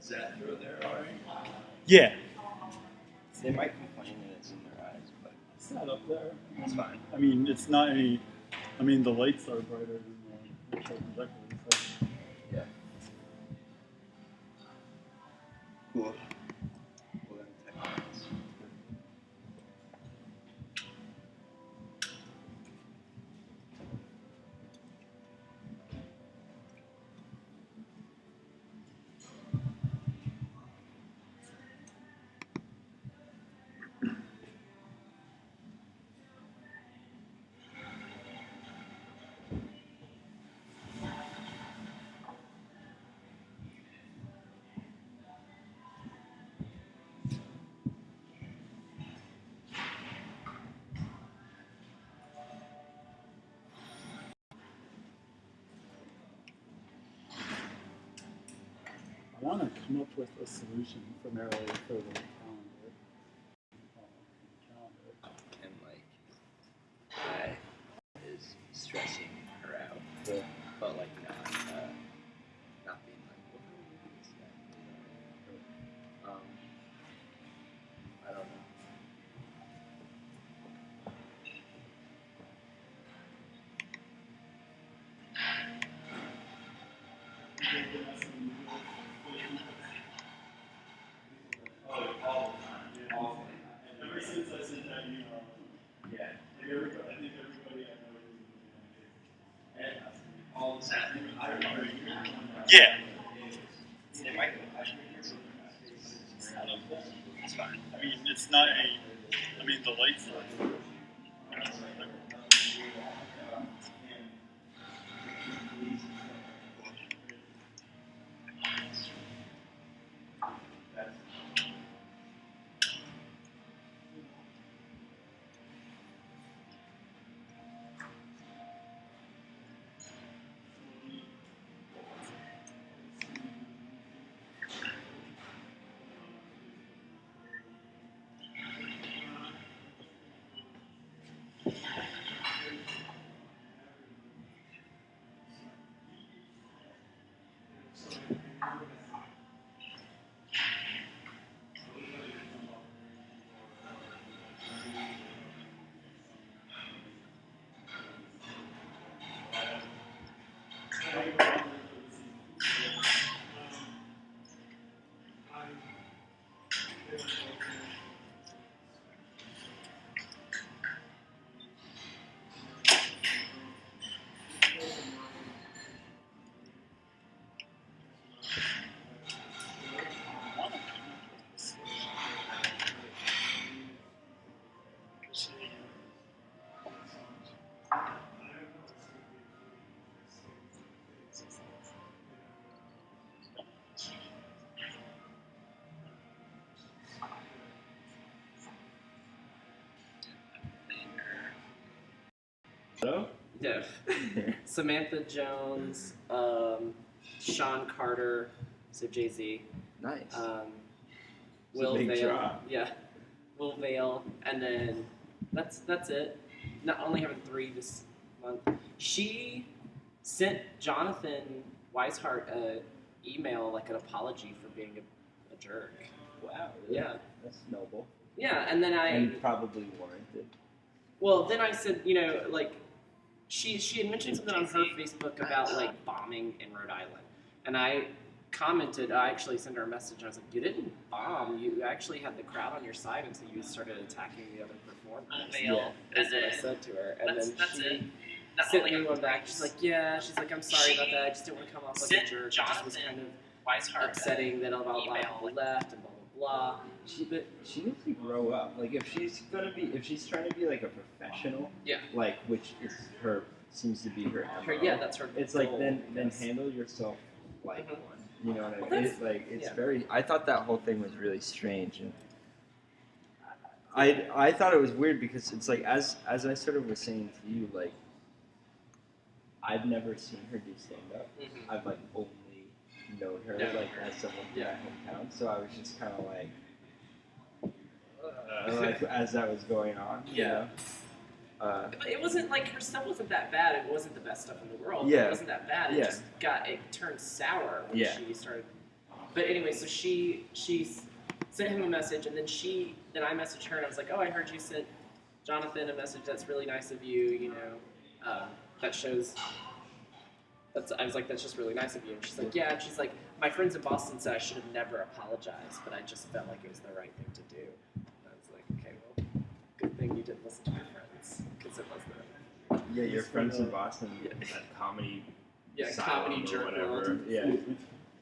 Is that through there already? Yeah. They might complain that it's in their eyes, but It's not up there. it's fine. I mean, it's not any. I mean, the lights are brighter than the actual projector. So. Yeah. Cool. Well, then, techniques. I want to come up with a solution primarily for the calendar. And like, that is stressing her out, Yeah. but like not being like, what do we do this yet? I don't know. Ever since I sent that email, Yeah. I think everybody I know is All this happening. I remember. yeah. They might. It's fine. I mean, it's not any. I mean, the lights are. Hello? Yeah. Samantha Jones, Sean Carter, so Jay-Z. Nice. Will big Vale. drop. Yeah. Will Vale. And then that's it. Not only having 3 this month. She sent Jonathan Weishart a email, like an apology for being a jerk. Wow. Really? Yeah. That's noble. Yeah, and then And probably warranted. well, then I said, you know, like, she had mentioned something on her Facebook about, like, bombing in Rhode Island. And I commented, I actually sent her a message, and I was like, you didn't bomb. You actually had the crowd on your side until you started attacking the other performers. Yeah. That's what I said to her. And then That's she it. sent me one back. She's like, yeah. She's like, I'm sorry about that. I just didn't want to come off like a jerk. It just was kind of Weishart upsetting that a lot of people left and blah, blah, blah. She needs to grow up. Like if she's trying to be like a professional, Yeah. like which is her seems to be her MO. Yeah, that's her It's goal, like then I guess. handle yourself like Mhm. one. You know what I Well, mean? that's- It's like it's yeah. very. I thought that whole thing was really strange, and I thought it was weird because it's like as I sort of was saying to you, like I've never seen her do stand up. Mhm. I've like only known her Yeah. like as someone from Yeah. my hometown, so I was just kind of like as that was going on. You Yeah. know? But it wasn't like her stuff wasn't that bad. It wasn't the best stuff in the world. Yeah. It wasn't that bad. It Yeah. just it turned sour when Yeah. she started But anyway, so she sent him a message, and then I messaged her, and I was like, oh, I heard you sent Jonathan a message. That's really nice of you. You know, that shows. I was like, that's just really nice of you. And she's like, yeah. And she's like, my friends in Boston said I should have never apologized, but I just felt like it was the right thing to do. And I was like, okay, well, good thing you didn't listen to your friends, because it was the right thing. Yeah, your friends in Boston, that comedy, comedy or jerk whatever. world. Yeah,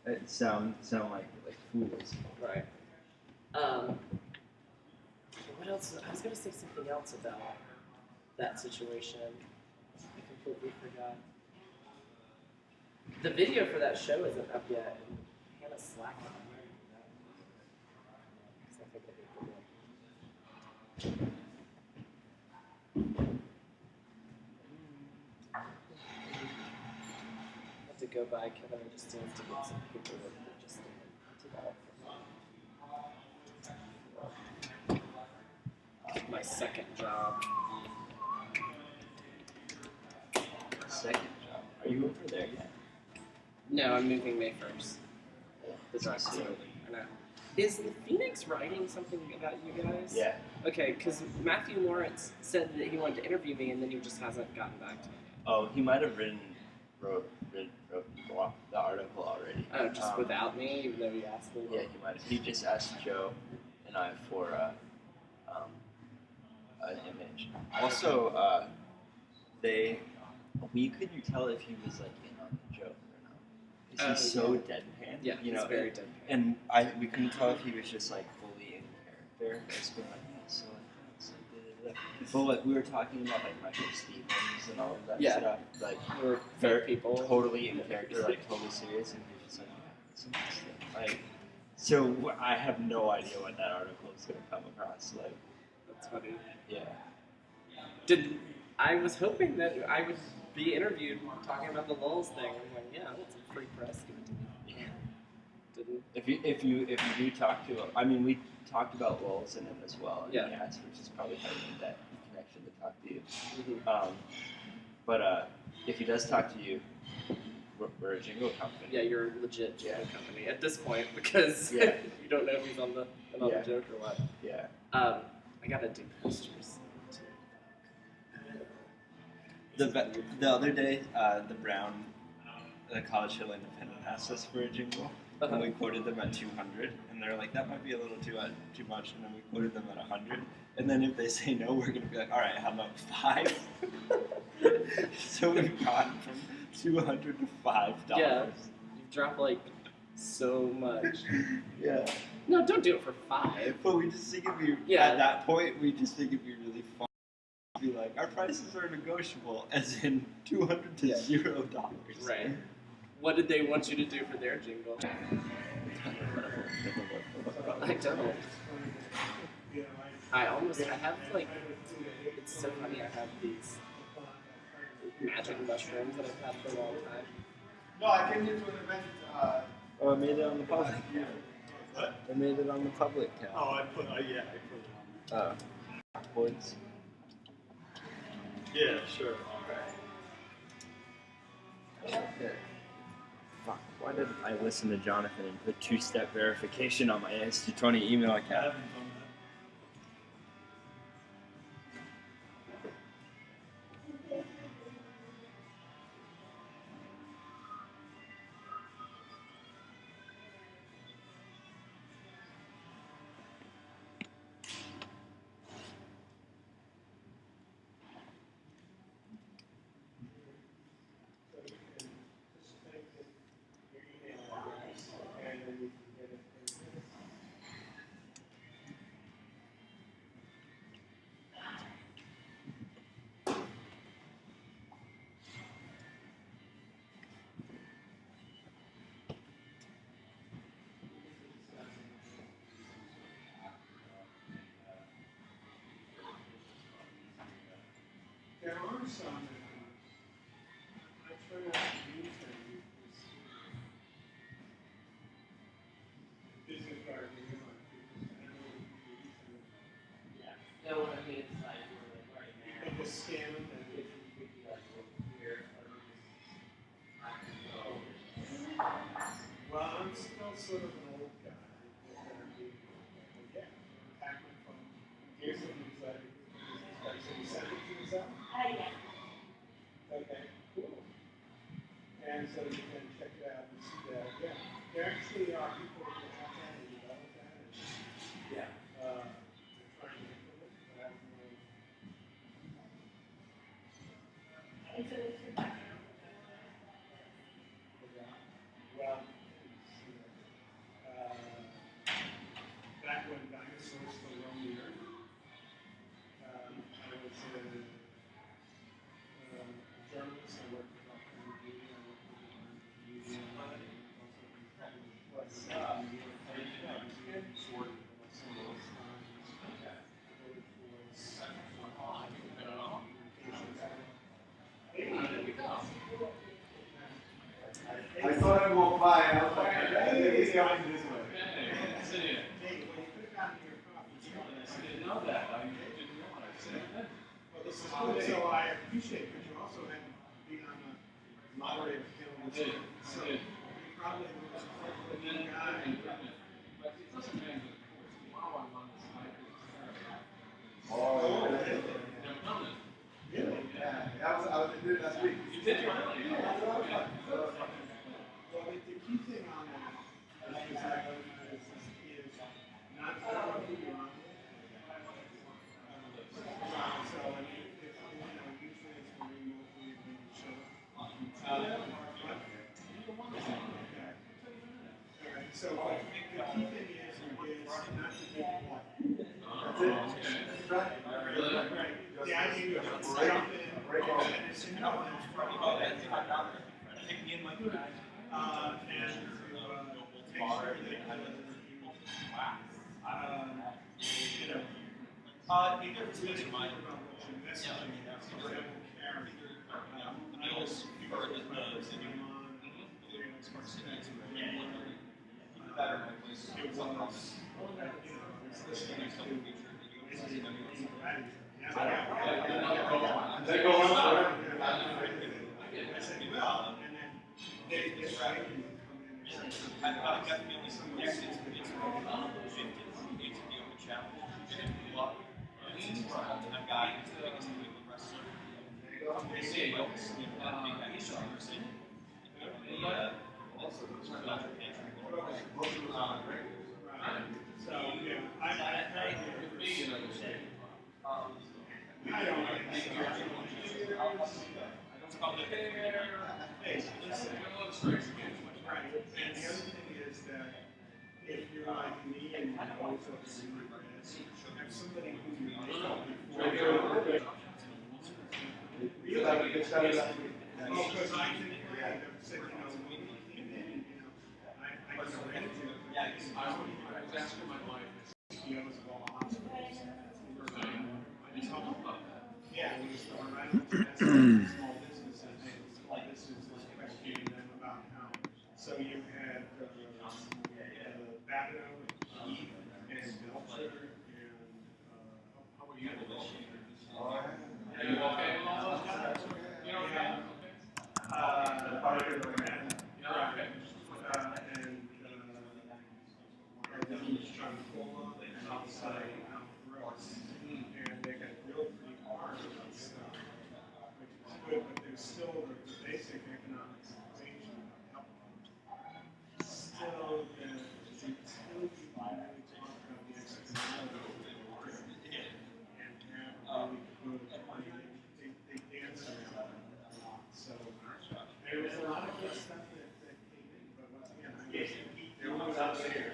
it sound like fools. Right. What else? I was gonna say something else about that situation. I completely forgot. The video for that show isn't up yet, and Hannah's slacking. So I think it'll be a good one. I have to go by Kevin and Justine's to get some paperwork that just printed out for my second job. Second job. Are you over there yet? No, I'm moving May 1st. The drive So facility. I know. Is the Phoenix writing something about you guys? Yeah. Okay, because Matthew Lawrence said that he wanted to interview me, and then he just hasn't gotten back to me yet. Oh, he might have wrote the article already. Oh, just without me, even though he asked me? Yeah, he might have. He just asked Joe and I for an image. Also, we couldn't tell if he was like in on the joke or not. Because he's so deadpan. Yeah, you he's know, very deadpan. And we couldn't tell if he was just like fully in character. Just being like, yeah, so it's like, da, da, da. But like we were talking about like Michael Stevens and all of that stuff. Like We're very fake people. totally in character, like totally serious, and you're just like, yeah, it's interesting. Like, so I have no idea what that article is going to come across. Like, That's funny. yeah. I was hoping that I would be interviewed talking about the Lulz thing. I'm like, yeah, that's a free press. Give it to me. Yeah. Didn't. If you do talk to him, I mean, we talked about Lulz and him as well. And Yeah. he asked, which is probably how he made that connection to talk to you. Mm-hmm. But if he does talk to you, we're a jingle company. Yeah, you're a legit jingle company at this point because you don't know if he's on the joke or what. Yeah. I gotta do posters. The other day, the College Hill Independent asked us for a jingle, and we quoted them at 200, and they're like, that might be a little too much, and then we quoted them at 100, and then if they say no, we're gonna be like, all right, how about 5? So we've gone from $200 to $5. Yeah, you've dropped like so much. Yeah. No, don't do it for 5. But we just think it'd be at that point. We just think it'd be really fun. Be like, our prices are negotiable, as in $200 to $0. Right. What did they want you to do for their jingle? I don't. I have like, it's so funny, I have these magic mushrooms that I've had for a long time. No, I came here to an event. Oh, I made it on the public. What? I made it on the public count. Oh, I put it on. Boards. Yeah, sure. Okay. Fuck, why did I listen to Jonathan and put 2-step verification on my SG20 email I account? haven't done that. There are some I try not to use them because business card, you know, because I know we use them. Yeah. No, I mean, it's like, You can just scan them and if you pick it up here. Well, I'm still sort of there actually are people who have that and develop that. And, Yeah. they're trying to implement it, but I don't know. Well, back when dinosaurs still roamed the earth, I was a journalist. I worked with all kinds of media. I worked with the media. What's short some of those times. I thought I'd walk by and I was like, hey, he's going this way. Hey, well, you could have gotten your coffee. I didn't know that. I didn't realize that. Well, this is good, so I appreciate that you also had been on the moderator panel. So you probably the most appropriate guy. But it doesn't mean that wow, I'm on this mic. Oh, really? Really? Yeah, I was doing it last week. You did your really? Yeah, it was a lot of fun. It was a lot of fun. Well, the key thing on that is not to know who you're on with. So, I mean, if, usually it's when we show up. Okay. All right, so the key thing is not to get what. That's it. That's right. Right. The idea is to jump in and it's in your and to make sure that it's really about what your messaging is. For example, carry. I was heard that They go on forever. I said, well, and then they get right and come in and say, I've got a gut feeling it's the open challenge. You're gonna do a lot. I'm guy who's the biggest New England wrestler. They say you don't see that big guy Anderson. Also the pantry. so, yeah, I heard it. I don't think hey, listen, right, and the other thing is that if you're like me and you always have to see your ass, have somebody who you know Really? Get started last week. well, because I can said, when he came in, I can arrange it. I was asking my wife, CEOs of all hospitals. I didn't talk about that. Yeah, we just start right on to that small businesses, and small businesses questioning them about how. So you had Babineau and Heath and Belcher and How were you able to Oh, Are you okay with all those guys? You know, okay? The fire pit over there. Yeah, okay. And then he was trying to pull on and outside out gross. And they got real pretty hard about stuff, which is good, but there's still the basic economics equation of health. Still, until you really talk about the externality of the market and have really good, they dance around it. So there was a lot of good stuff that came in, but once again, I guess there was out there.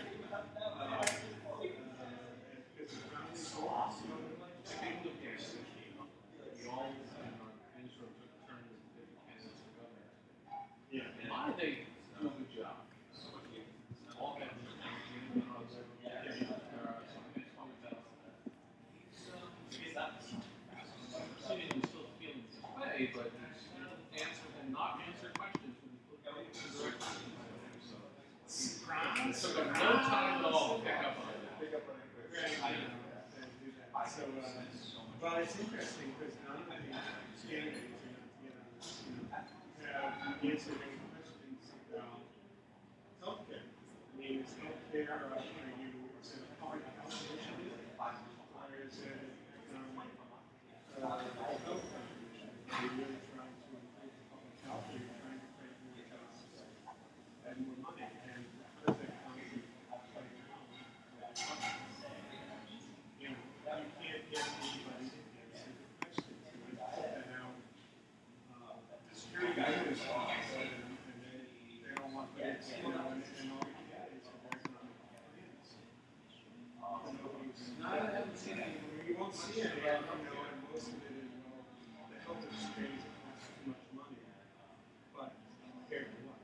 Because the ground is so awesome. Speaking of this, we all sort of took turns as candidates for governor. Yeah. And why did they do a good job? All that you still feeling this way, but answer and not answer questions when you put so no time at all to pick up on that. So, well, it's interesting because none of the candidates, have answered any questions about healthcare. I mean, is healthcare, is it a public health issue, or is it an economic health contribution? Are you really trying to improve public health, or are you trying to create more jobs and more money? And won't see it, and most of it is, well, the health exchange costs too much money. But compared to what?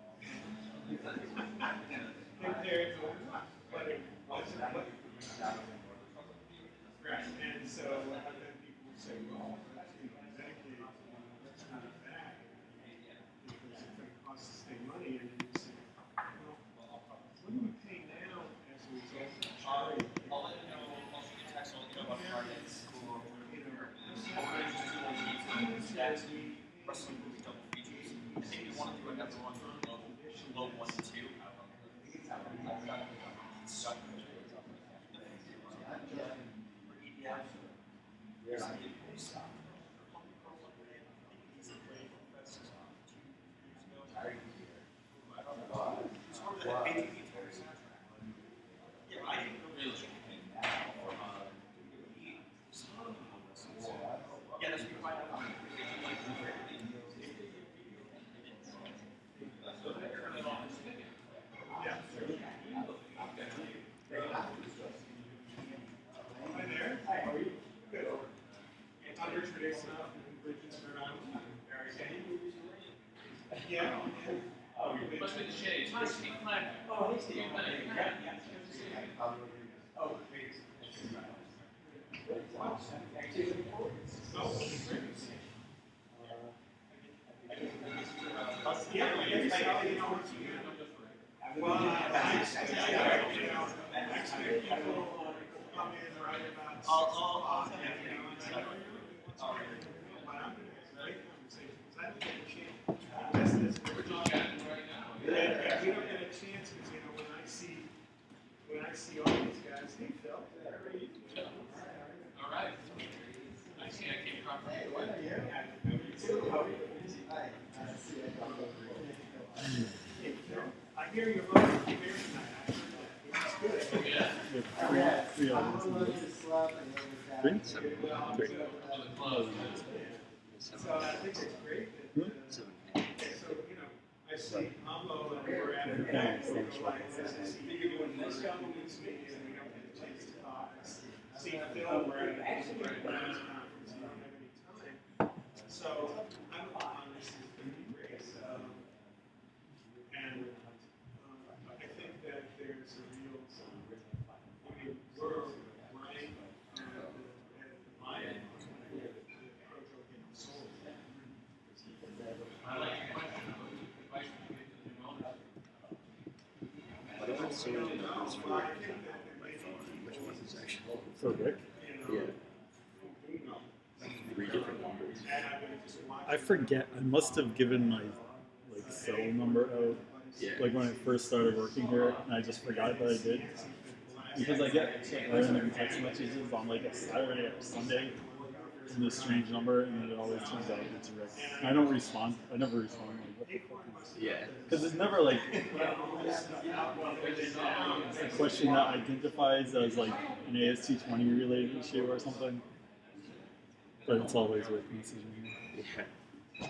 Compared to what? But it wasn't what? Right, and so then people will say, well, Medicaid, that's not bad, because it's going to cost the state money, and then you say, well, what do we pay now as a result of charity? I'll let you know. I'll shoot you a text. I'll let you know about the targets. Wrestling movie double features. I think we want to do another one for low 1 and 2. Hi there. How are you? Good. Convergence RI. Yeah. Must be the shades. Oh, Steve Klein. When I see all these guys, hey Phil, how are you? All right. I see. I came from. I hear you're running the beer tonight. It's good. Yeah. So I think it's great that, so, I see Amlo and we're at it. Like, you doing this couple weeks, and we don't get a chance to talk. See Phil, we're at a conference, we don't have any time. So I'm on this is going to be great. And I think that there's a real, we're right at the buy-in the proto getting sold. I like your question. What advice would you give to the new owners? I don't have so many numbers for my phone. Which one is actually? For Rick? Yeah. 3 different numbers. I forget. I must have given my cell number out Yeah. when I first started working here, and I just forgot that I did. Because I get random text messages on a Saturday or Sunday from this strange number, and then it always turns out it's Rick. And I don't respond. I never respond. What the fuck is? Yeah. Because it's never a question that identifies as an AST20 related issue or something. But it's always Rick messaging me. Yeah.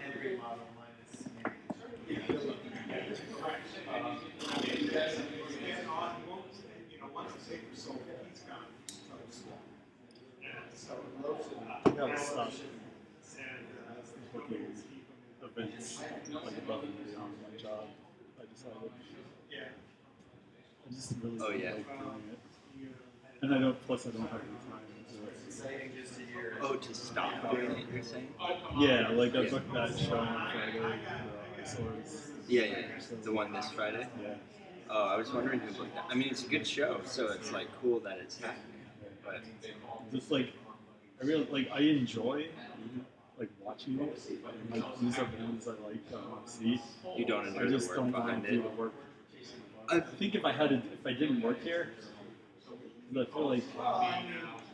Henry model minus I gotta stop booking events above and beyond my job. I decided. I just really Oh, yeah. like doing it. And I don't, plus I don't have the time to do it. exciting just to hear. Oh, to stop doing it, you're saying? Yeah, I booked that show on Friday, the Swords. Yeah, yeah. The one this Friday? Yeah. Oh, I was wondering who booked that. I mean, it's a good show, so it's cool that it's happening. But Just I really I enjoy watching it. And these are bands I want to see. you don't enjoy I just the don't work want behind to do it. the work. I think if I didn't work here, 'cause I feel like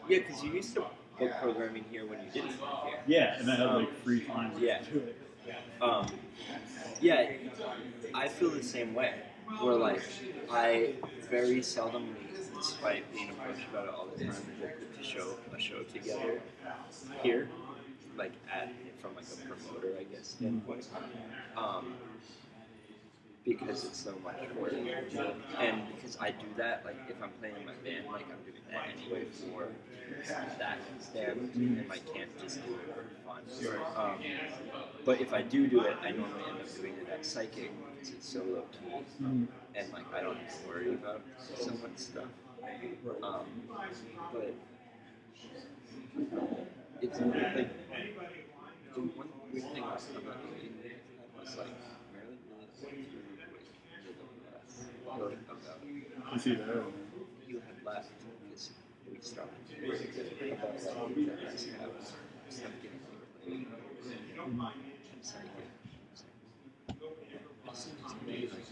Yeah, because you used to book programming here when you didn't work here. yeah, and I had free time Yeah. to do it. Yeah, I feel the same way. Where I very seldomly, despite being approached about it all the time, book to show a show together here. like from like a promoter, I guess, standpoint. Because it's so much work, and because I do that, like if I'm playing in my band, like I'm doing that anyway for that stand, and like can't just do it for fun. But if I do it, I normally end up doing it at Psychic because it's so low key, and like I don't have to worry about so much stuff. But it's like the one weird thing about the meeting was like Marilyn really about Is he there? you had left because we stopped about like that has to have stuff getting overlaid and Psychic. It seems to me like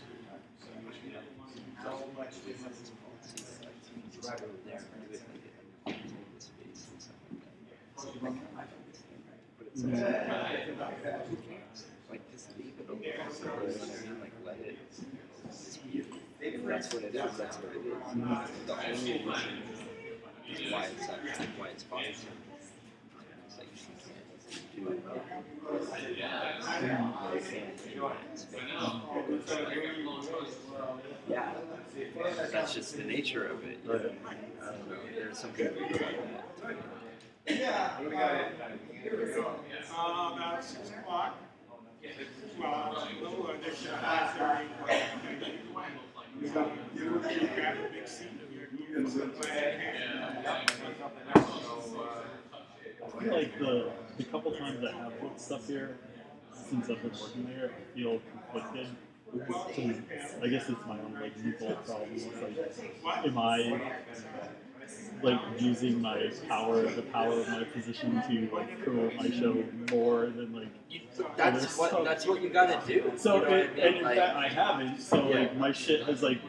we have this policy that like you can just go there and do it like it understands the space and stuff like that. So like I understand that. But it's like who cares? Like just leave it open. You know what I mean? Like let it just be. If that's what it is, that's what it is. The only reason is why it's bothersome. It's like she can't do it. Yeah, that's just the nature of it. You know? I don't know. There's something weird about that. About 6 o'clock. Well, a little addition to 5:30. You grab a big seat and you're I feel like the couple times I have booked stuff here, since I've been working there, I feel conflicted. So I guess it's my own like mental problem. It's like, am I like using my power, the power of my position to like promote my show more than like That's what you gotta do. So you know and in like, fact I haven't. So like my shit has like.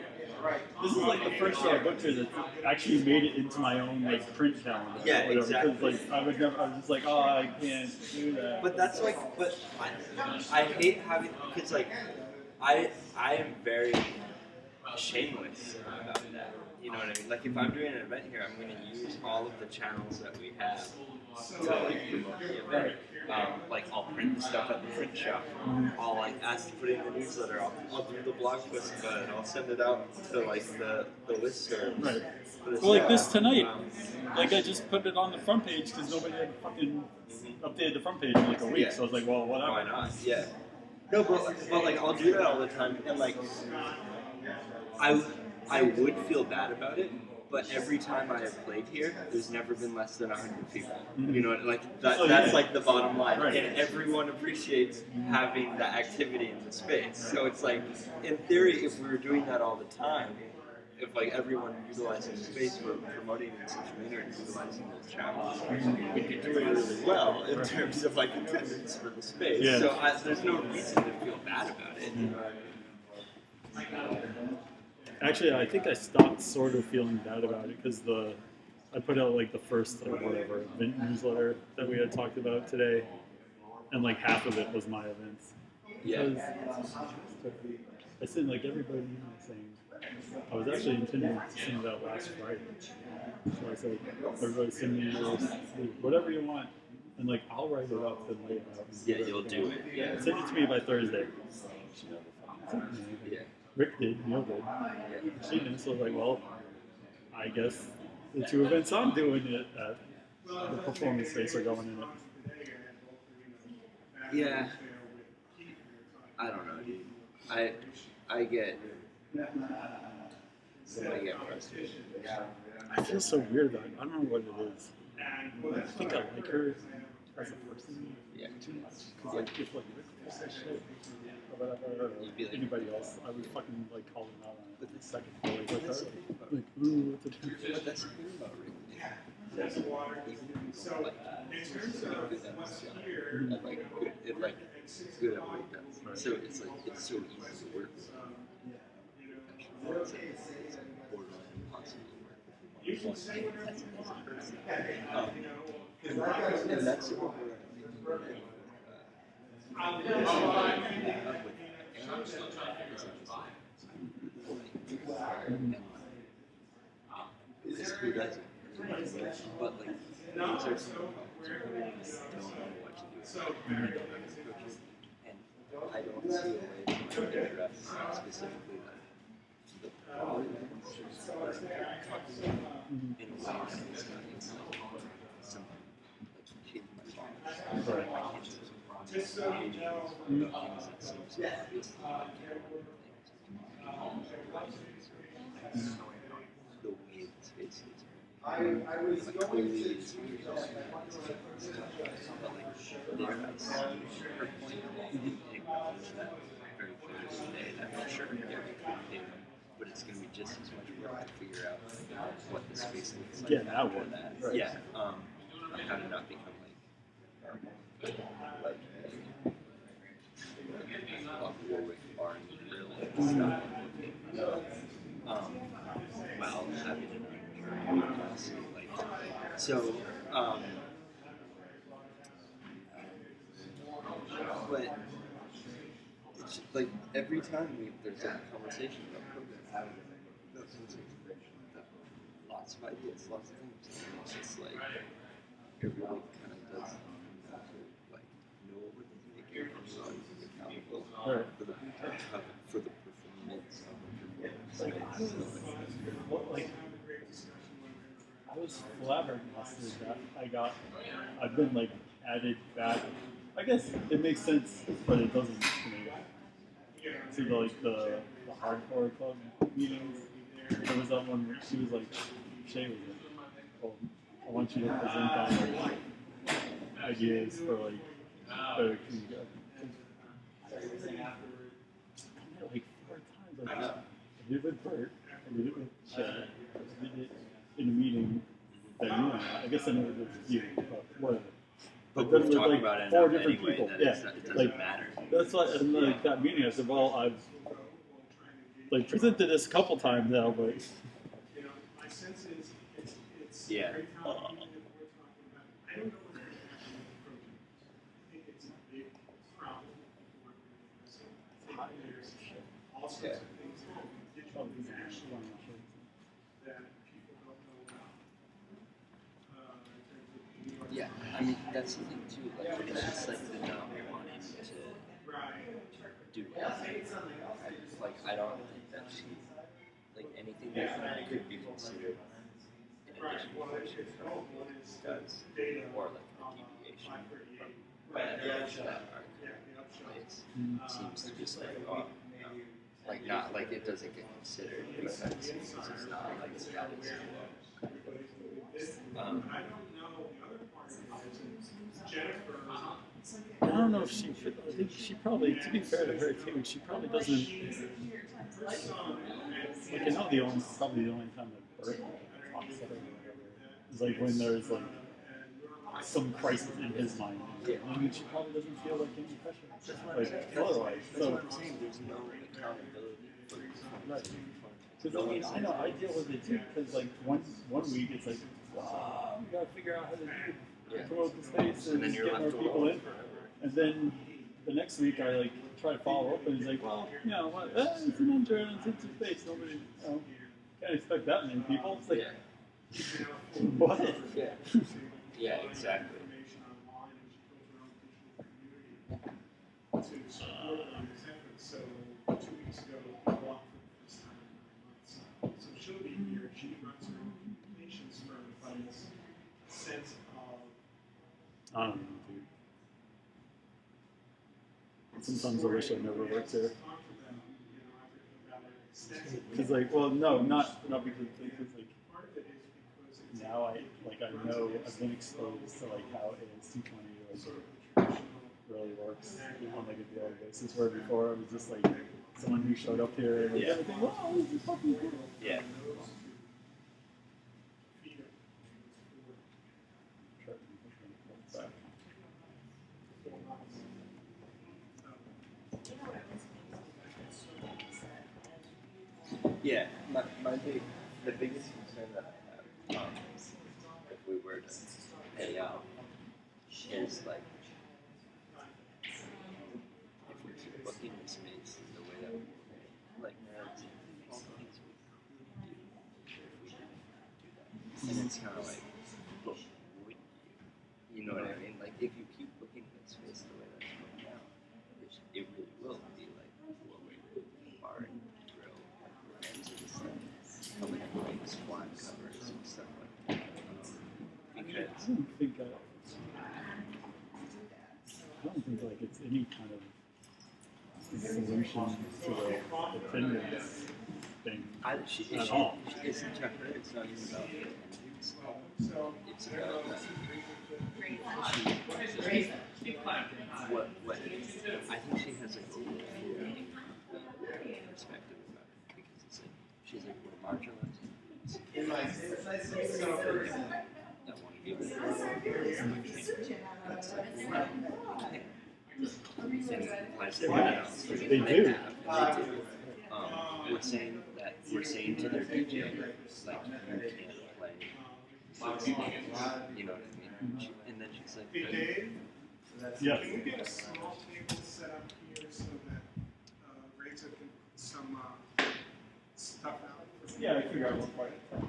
This is like the first show I booked here that actually made it into my own like print calendar. Yeah, or whatever. exactly. Because like I was just like, oh, I can't do that. But that's like, but I hate having because like I am very shameless about that. You know what I mean? Like if I'm doing an event here, I'm going to use all of the channels that we have to like promote the event. Like I'll print the stuff at the print shop. I'll like ask to put it in the newsletter. I'll do the blog post about it. I'll send it out to like the listserv. Right. Well, like this tonight, like I just put it on the front page because nobody had fucking updated the front page in like a week. Yeah. So I was like, well, whatever. Why not? Yeah. No, but like I'll do that all the time, and like I would feel bad about it, but every time I have played here, there's never been less than 100 people. You know, like that's like the bottom line, Right. and everyone appreciates having that activity in the space. So it's like, in theory, if we were doing that all the time, if like everyone utilizing the space for promoting in such a manner and utilizing those channels, we'd be doing really well in terms of like attendance for the space. Yeah. So there's no reason to feel bad about it. You know what I mean? Actually, I think I stopped sort of feeling bad about it because I put out like the first like whatever event newsletter that we had talked about today, and like half of it was my events. Yeah. Because I sent like everybody saying I was actually intending to send it out last Friday. So I said, everybody send me yours, whatever you want, and like I'll write it up and lay it out. Yeah, you'll do it. Yeah. Send it to me by Thursday. Yeah. Rick did, Neil did. She didn't, so I was like, well, I guess the 2 events I'm doing it at the performance space are going in it. Yeah. I don't know, dude. I get frustrated. I feel so weird though. I don't know what it is. I think I like her as a person. Yeah. Too much. Because like if like Rick does that shit or whatever, or You'd be like, anybody else, I would fucking like call them out on it. But The second floor, like, that's the thing about like, ooh, what to do? But that's the thing about Rick. There's water. Even if you So, don't like in it, terms he's of good at his what's job. here, And like good at what he does. So it's like it's so easy to work with. It's borderline impossible to work with. you can say whatever As you a want. person. You know, And that's what we're who doesn't? But like these are some of the problems. I don't know what to do. I don't know how to approach it, and I don't see a way to address specifically the problem in a way that is not some kid my boss. Right. My kids are things that seem so obvious to my camera things. The way the space is. I was going to. But like, there I see her point and acknowledge that very clearly today. That I'm sure but it's going to be just as much work to figure out what the space looks like. Yeah, that after one. that. Right. Yeah. How to not become like Warwick Bar and Grill and stuff. While having an honestly, like so. But it's just, like every time there's a conversation about program, lots of ideas, lots of things, and it's just like it really kind of does have to like know what we're making and accountable for the performance of the performance. Well, like, I was flabbergasted that I've been like added back. I guess it makes sense, but it doesn't to me. To the hardcore club meetings, there was that one where she was like, Shay was like, oh, I want you to present on like ideas for like better communication. Like 4 times. Like, I did it with Bert, I did it with Shay, I did it in a meeting that you and I guess I never did with you, but whatever. But then we've with talked like about it 4 enough different anyway people. that Yeah, it doesn't like, matter. that's why in like that meeting I said, well, I've like presented this a couple times now, but You know, my sense is it's Yeah. every time even if we're talking about, I don't know what the actual program is. I think it's a big problem for organization. I think there's all sorts of things that are digital actually that people don't know about. In terms of New York. Yeah, I mean that's the thing too. Like it's just like the not wanting to do it. I don't think that she like anything that could be considered in addition to what she does or like a deviation that are place seems to just like like not like it doesn't get considered because it's not like status quo. I don't know. The other part of it is Jennifer. I don't know if she. I think she probably, to be fair to her too, she probably doesn't. Like I know probably the only time that Bert talks to her is like when there's like some crisis in his mind. I mean, she probably doesn't feel like any pressure. Like otherwise, That's so. what I'm saying. There's no accountability for Right. Because I mean, I know I deal with it too. Because like one week it's like, wow, we gotta figure out how to promote the space and then just you're get more left people alone in. And then the next week I like try to follow up, and he's like, well, you know, what, it's an intensive space. Nobody, you know, can't expect that many people. It's like, what? Yeah. Yeah, exactly. So 2 weeks ago, I walked for the first time in 9 months. So she'll be here. She runs her own communications firm, but it's a sense of. I don't know, dude. Sometimes I wish I never worked there. Because like, well, no, not because like now I know I've been exposed to like how AST20 like really works on like a daily basis. Where before I was just like someone who showed up here and like everything. Oh, this is fucking cool. Yeah. Yeah, the biggest concern that I have, if we were to pay out, is like, if we keep booking the space the way that we like, there's all the things we could do if we didn't do that. And it's kind of like, look, if you keep looking at space the way that's going now, it really will be like bar and grill, like ends of the stuff, coming in like squat covers and stuff like that. Because I don't think like it's any kind of solution to the attendance thing at all. It's to her, it's not even about the attendance. It's about what I think she has like a really perspective about it because it's like she's like we're marginalized. That want to be with her. They do. We're saying to their DJ, like, you can't play. You know what I mean? And then she's like, Hey Dave, Yeah. can you get a small table set up here so that Rachel can put some stuff out? Yeah, I figured out one part. Thanks.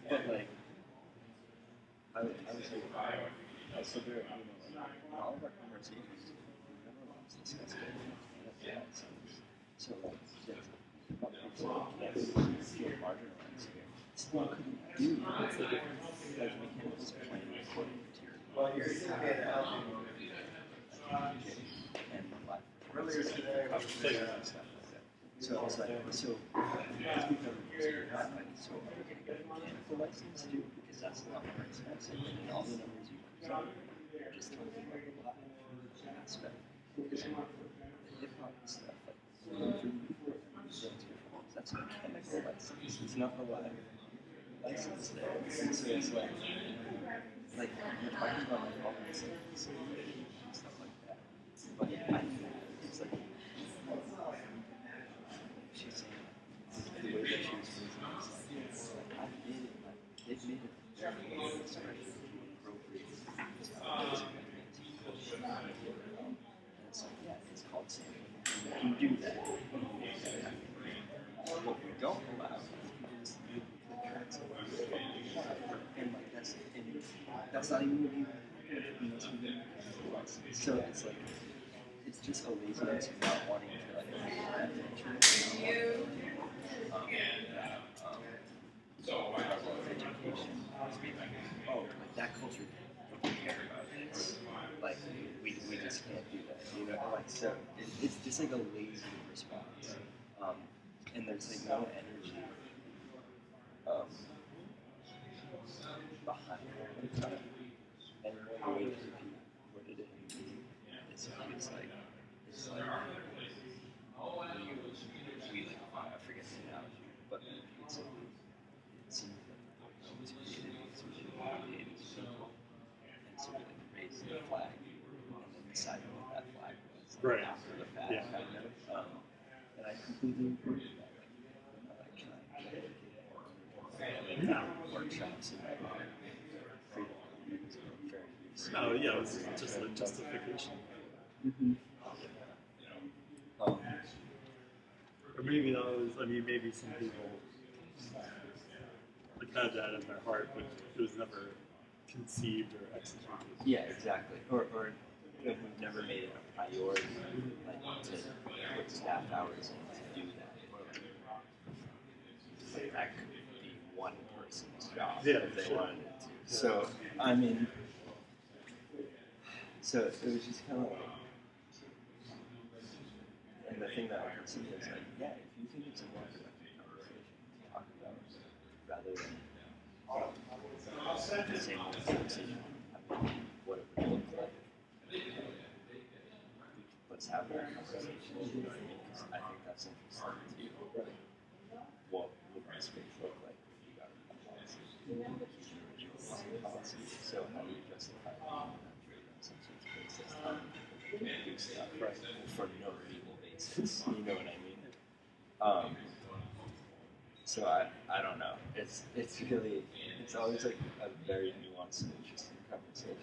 but like, I was like, so there, in all of our conversations, we never once discussed it. So like, that's about people can't feel marginalized. Still couldn't do what's the difference? Like, we can't just play recording material. Well, you're and live performances and conversations and stuff like that. So I was like, so it's become like, so are we going to get a mechanical license too? Because that's a lot more expensive than all the numbers you present. You're just talking about the live aspect. Because the hip hop stuff, like, that's a mechanical license. It's not a live license there. And so it's like we're talking about like all these things and stuff like that. But I think it's like she's saying the way that she was phrasing it is like I've made it like they've made it very expression appropriate. And it's like it's called sampling. You can do that. What we don't allow is the tracks and like that's not even what you so it's like it's just a laziness of not wanting to like pay that attention. Education. Oh, like that culture don't care about it. It's like we just can't do that. You know, like so it's just like a lazy response. And there's like no energy behind it. And the way that you worded it is like we like I forget the analogy, but it's like it seems like it was created because we should paid these people, and so we like raised the flag and then decided what that flag was Right. after the fact, kind of. And I completely agree with that. Like, Yeah. workshops about freedom and fair use. Oh yeah, it was just like justification. Mm-hmm. Or maybe that was, I mean, maybe some people like had that in their heart, but it was never conceived or executed. Yeah, exactly. Or we've never made it a priority, like to put staff hours in to do that. Or like that could be one person's job if they wanted it to. So I mean, so it was just kind of like, and the thing that I can see is like, yeah, if you think it's a more productive conversation to talk about rather than the same old conversation about what it would look like. Let's have that conversation. You know what I mean? Because I think that's interesting too. What would my space look like if you got a policy? Policy. So how do you justify being on some sort of basis? How do people do stuff for no legal basis? You know what I mean? So I don't know. It's really, it's always like a very nuanced and interesting conversation.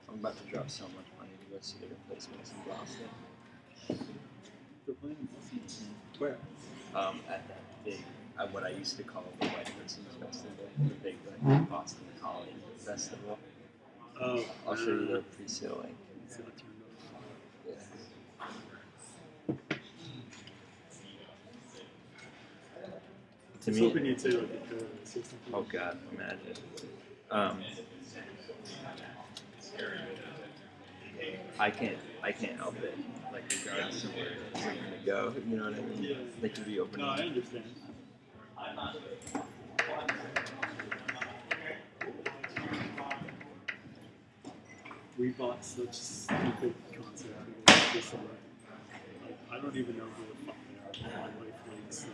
I'm about to drop so much money to go see the replacements in Boston. They're playing in Boston. Where? At that big, what I used to call the White Person's Festival, the big like Boston College Festival. Oh, I'll show you the pre-sale link. So that turned up. Yeah. I was hoping you'd say like a pair of something. Oh God, imagine. I can't help it. Like regardless of where it's going to go, you know what I mean? Yeah. They can be open. No, I understand. We bought such stupid concert tickets this summer. Like, I don't even know who the fuck they are. My wife likes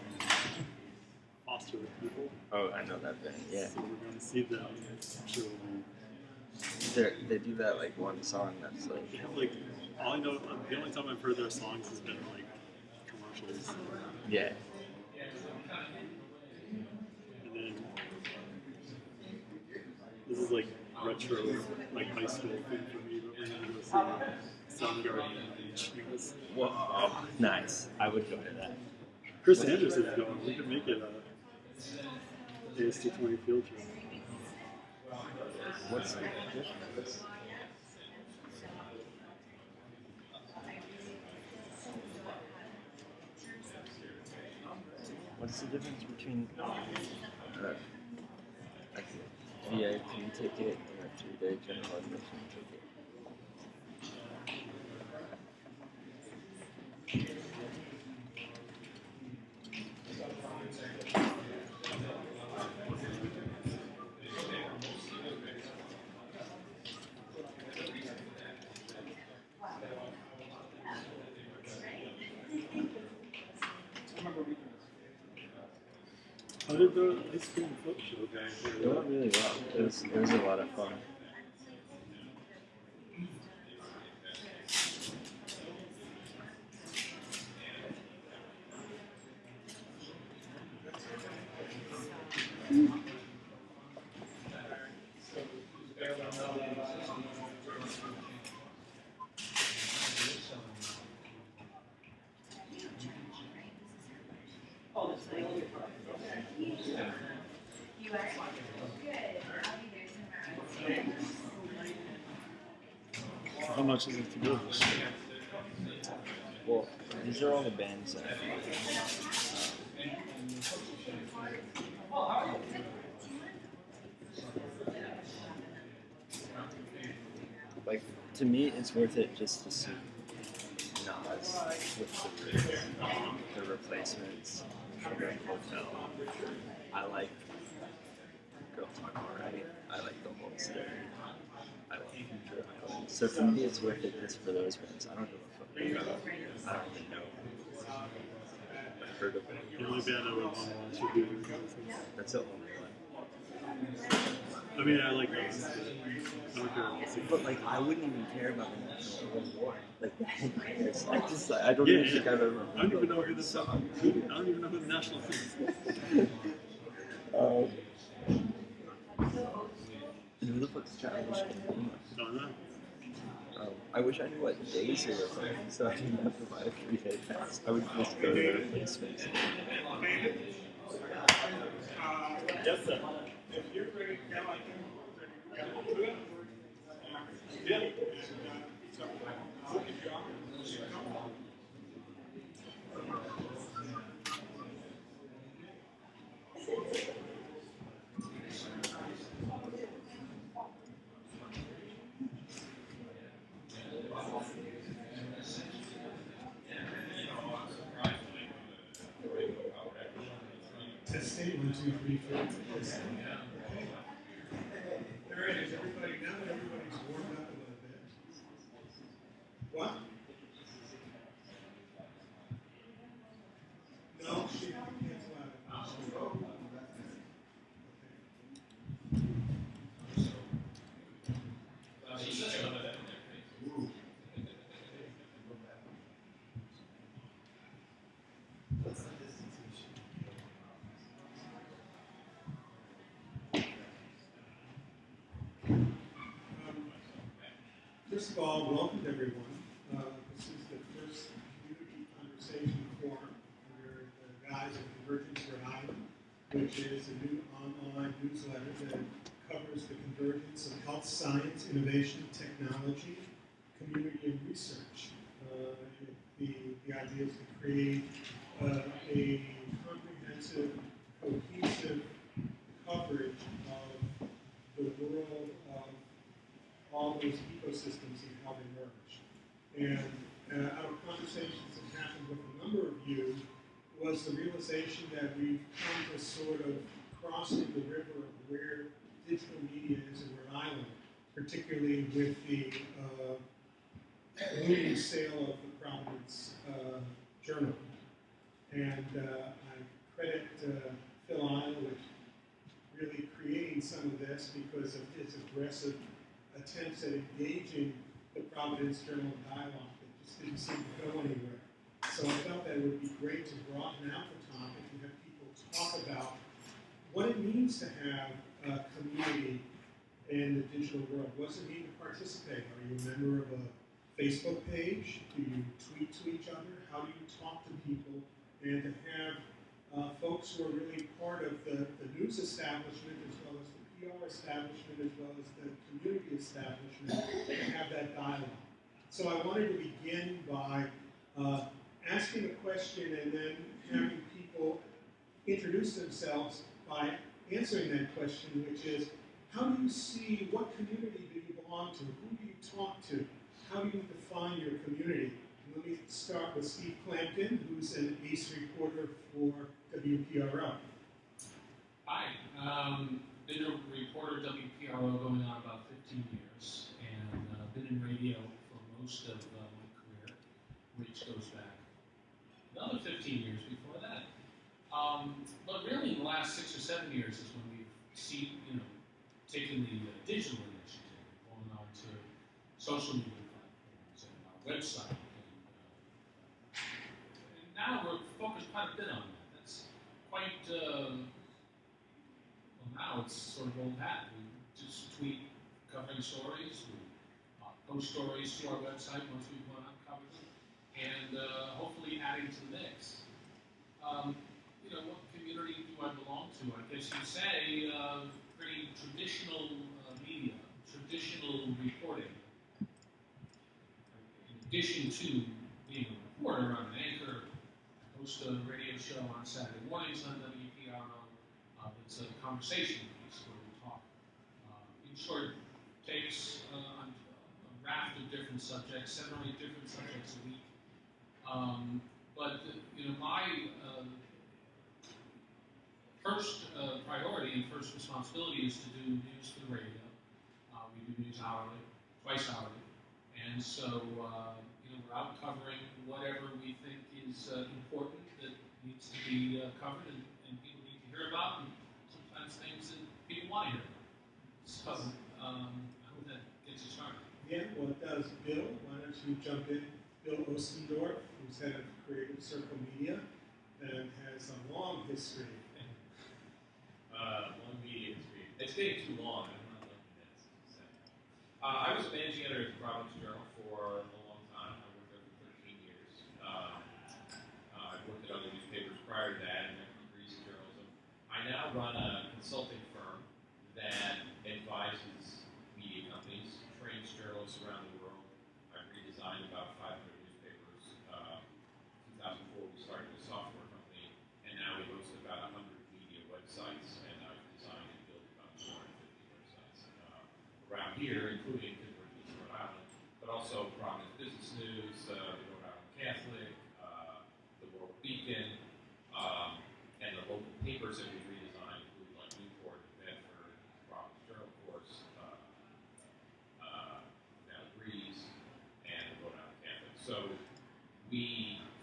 Foster the People. Oh, I know that band. Yeah. So we're going to see them. I'm sure They do that like one song that's like. they have like, all I know, the only time I've heard their songs has been like commercials. Yeah. And then this is like retro, like high school thing for me, but we're gonna go see Soundgarden and Cheers. Whoa, nice. I would go to that. Chris Anderson's going. We could make it a AST20 field trip. What's the difference? What's the difference between like a VIP ticket and a 3-day general admission ticket? How did the ice cream float show go? It went really well. It was a lot of fun. How much is it to go? Well, these are all the bands that like, to me, it's worth it just to see Nas with the replacements from the hotel. I like Girl Talk Alright. I like the whole story. I like Future Island. So for me, it's worth it just for those bands. I don't give a fuck about. I don't even know. I've heard of it. The only band I would want to watch would be That's the only one. I mean, I like those. I don't care what they But like, I wouldn't even care about the national award. Like the headliners. I don't Yeah, even think I've ever. I don't even know who the song. I don't even know who the national thing is. And who the fuck's Childish Gambino? Don't know. I wish I knew what days they were playing, so I didn't have to buy a 3-day pass. I would just go to their replacements. Yes, sir. If you're ready to go, I can do it. Yeah. So, I'll give you on. Testing 1, 2, 3, 4. All right, is everybody now that everybody's warmed up a little bit? What? No, she cancel out. First of all, welcome everyone. This is the first community conversation forum under the guise of Convergence RI, which is a new online newsletter that covers the convergence of health science, innovation, technology, community, and research. The idea is to create a comprehensive, cohesive coverage of the world of all those ecosystems and how they merge. And our conversations that happened with a number of you was the realization that we've come to sort of crossing the river of where digital media is in Rhode Island, particularly with the looming sale of the Providence Journal. And I credit Phil Isle with really creating some of this because of his aggressive attempts at engaging the Providence Journal dialogue that just didn't seem to go anywhere. So I felt that it would be great to broaden out the topic and have people talk about what it means to have a community in the digital world. What does it mean to participate? Are you a member of a Facebook page? Do you tweet to each other? How do you talk to people? And to have folks who are really part of the news establishment as well as the PR establishment as well as the community establishment to have that dialogue. So I wanted to begin by asking a question and then having people introduce themselves by answering that question, which is, how do you see, what community do you belong to? Who do you talk to? How do you define your community? Let me start with Steve Clampton, who's an ACE reporter for WPRO. Hi, been a reporter at WPRO going on about 15 years, and been in radio for most of my career, which goes back another 15 years before that. But really, in the last 6 or 7 years is when we've seen, taken the digital initiative, going on to social media platforms and our website. And now we're focused quite a bit on that. That's quite, well, now it's sort of old hat. We just tweet covering stories, we post stories to our website once we've gone out covered them, and hopefully adding to the mix. What community do I belong to? I guess you'd say pretty traditional media, traditional reporting. In addition to being a reporter, I'm an anchor. I host a radio show on Saturday mornings on WPRO. It's a conversation piece where we talk in short takes on a raft of different subjects, 7 or 8 different subjects a week. My first priority and first responsibility is to do news for the radio. We do news hourly, twice hourly, and so we're out covering whatever we think is important that needs to be covered and people need to hear about, and sometimes things that people want to hear about. So I hope that gets you started. Yeah, well, it does. Bill, why don't you jump in? Bill Ostendorf, who's head of Creative Circle Media, and has a long history. Long media history. It's getting too long. I'm not looking at it. I was managing editor at the Providence Journal for a long time. I worked there for 13 years. I worked at other newspapers prior to that and have degrees in journalism. I now run a consulting firm that advises media companies, trains journalists around the world. I've redesigned about 500 newspapers. 2004 we started a software company, and now we host about 100 media websites, and I've designed and built about 250 websites around here, including Convergence Rhode Island, but also Providence Business News, the Rhode Island Catholic, the World Beacon, and the local papers that we've redesigned, including like Newport, Bedford, Providence Journal, of course, Valley Breeze, and the Rhode Island Catholic. So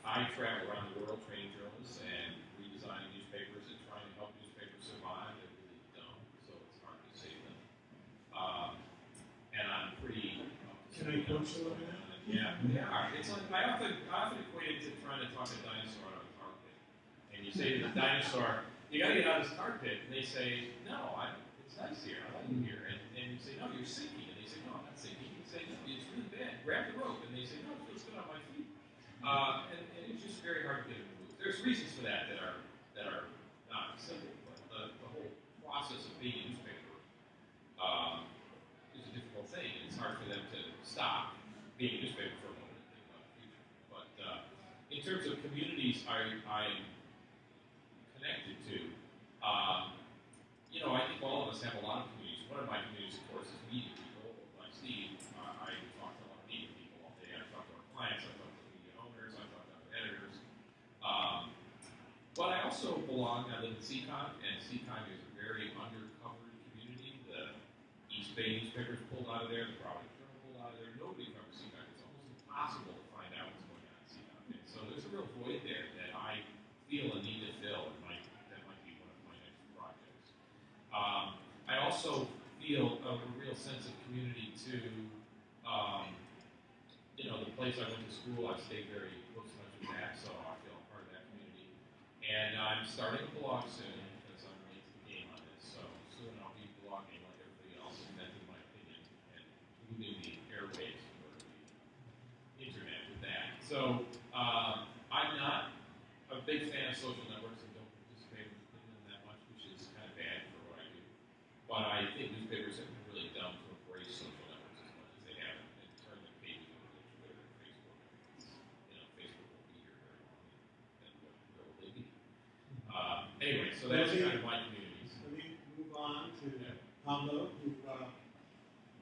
I travel around the world training journalists and redesigning newspapers and trying to help newspapers survive. They really don't, so it's hard to save them. And I'm pretty. Can I coach a little bit? Yeah, they are. It's like I often equate it to trying to talk a dinosaur out of a tar pit. And you say to the dinosaur, "You got to get out of this tar pit," and they say, "No, it's nice here. I like it here." And you say, "No, you're sinking," and they say, "No, I'm not sinking." You say, "No, it's really bad. Grab the rope," and they say, "No, it feels good on my feet." And it's just very hard to get them to move. There's reasons for that are not simple, but the whole process of being a newspaper is a difficult thing, and it's hard for them to stop being a newspaper for a moment and think about the future. But in terms of communities I'm connected to, I think all of us have a lot of communities. One of my communities, of course, is media people. Like Steve, I talk to a lot of media people all day. I talk to our clients, I talk to media owners, I talk to other editors. But I also belong, I live in Seacon, and Seacon is a very undercovered community. The East Bay newspaper is pulled out of there, the Providence Journal pulled out of there. Nobody covers Seacon. It's almost impossible to find out what's going on in Seacon. And so there's a real void there that I feel a need to fill, and that might be one of my next projects. I also feel a real sense of community to, the place I went to school, I stayed very close to that, so I feel I'm part of that community. And I'm starting a blog soon, because I'm late to the game on this, so soon I'll be blogging like everybody else, inventing my opinion, and moving the airwaves or the internet with that. So I'm not a big fan of social networks and don't participate in them that much, which is kind of bad for what I do. But I think newspapers have been really dumb to embrace social networks as much as they have and turn their pages over to Twitter and Facebook. Facebook won't be here very long, and where will they be? Anyway, so that's kind of my communities. Let me move on to Pablo, who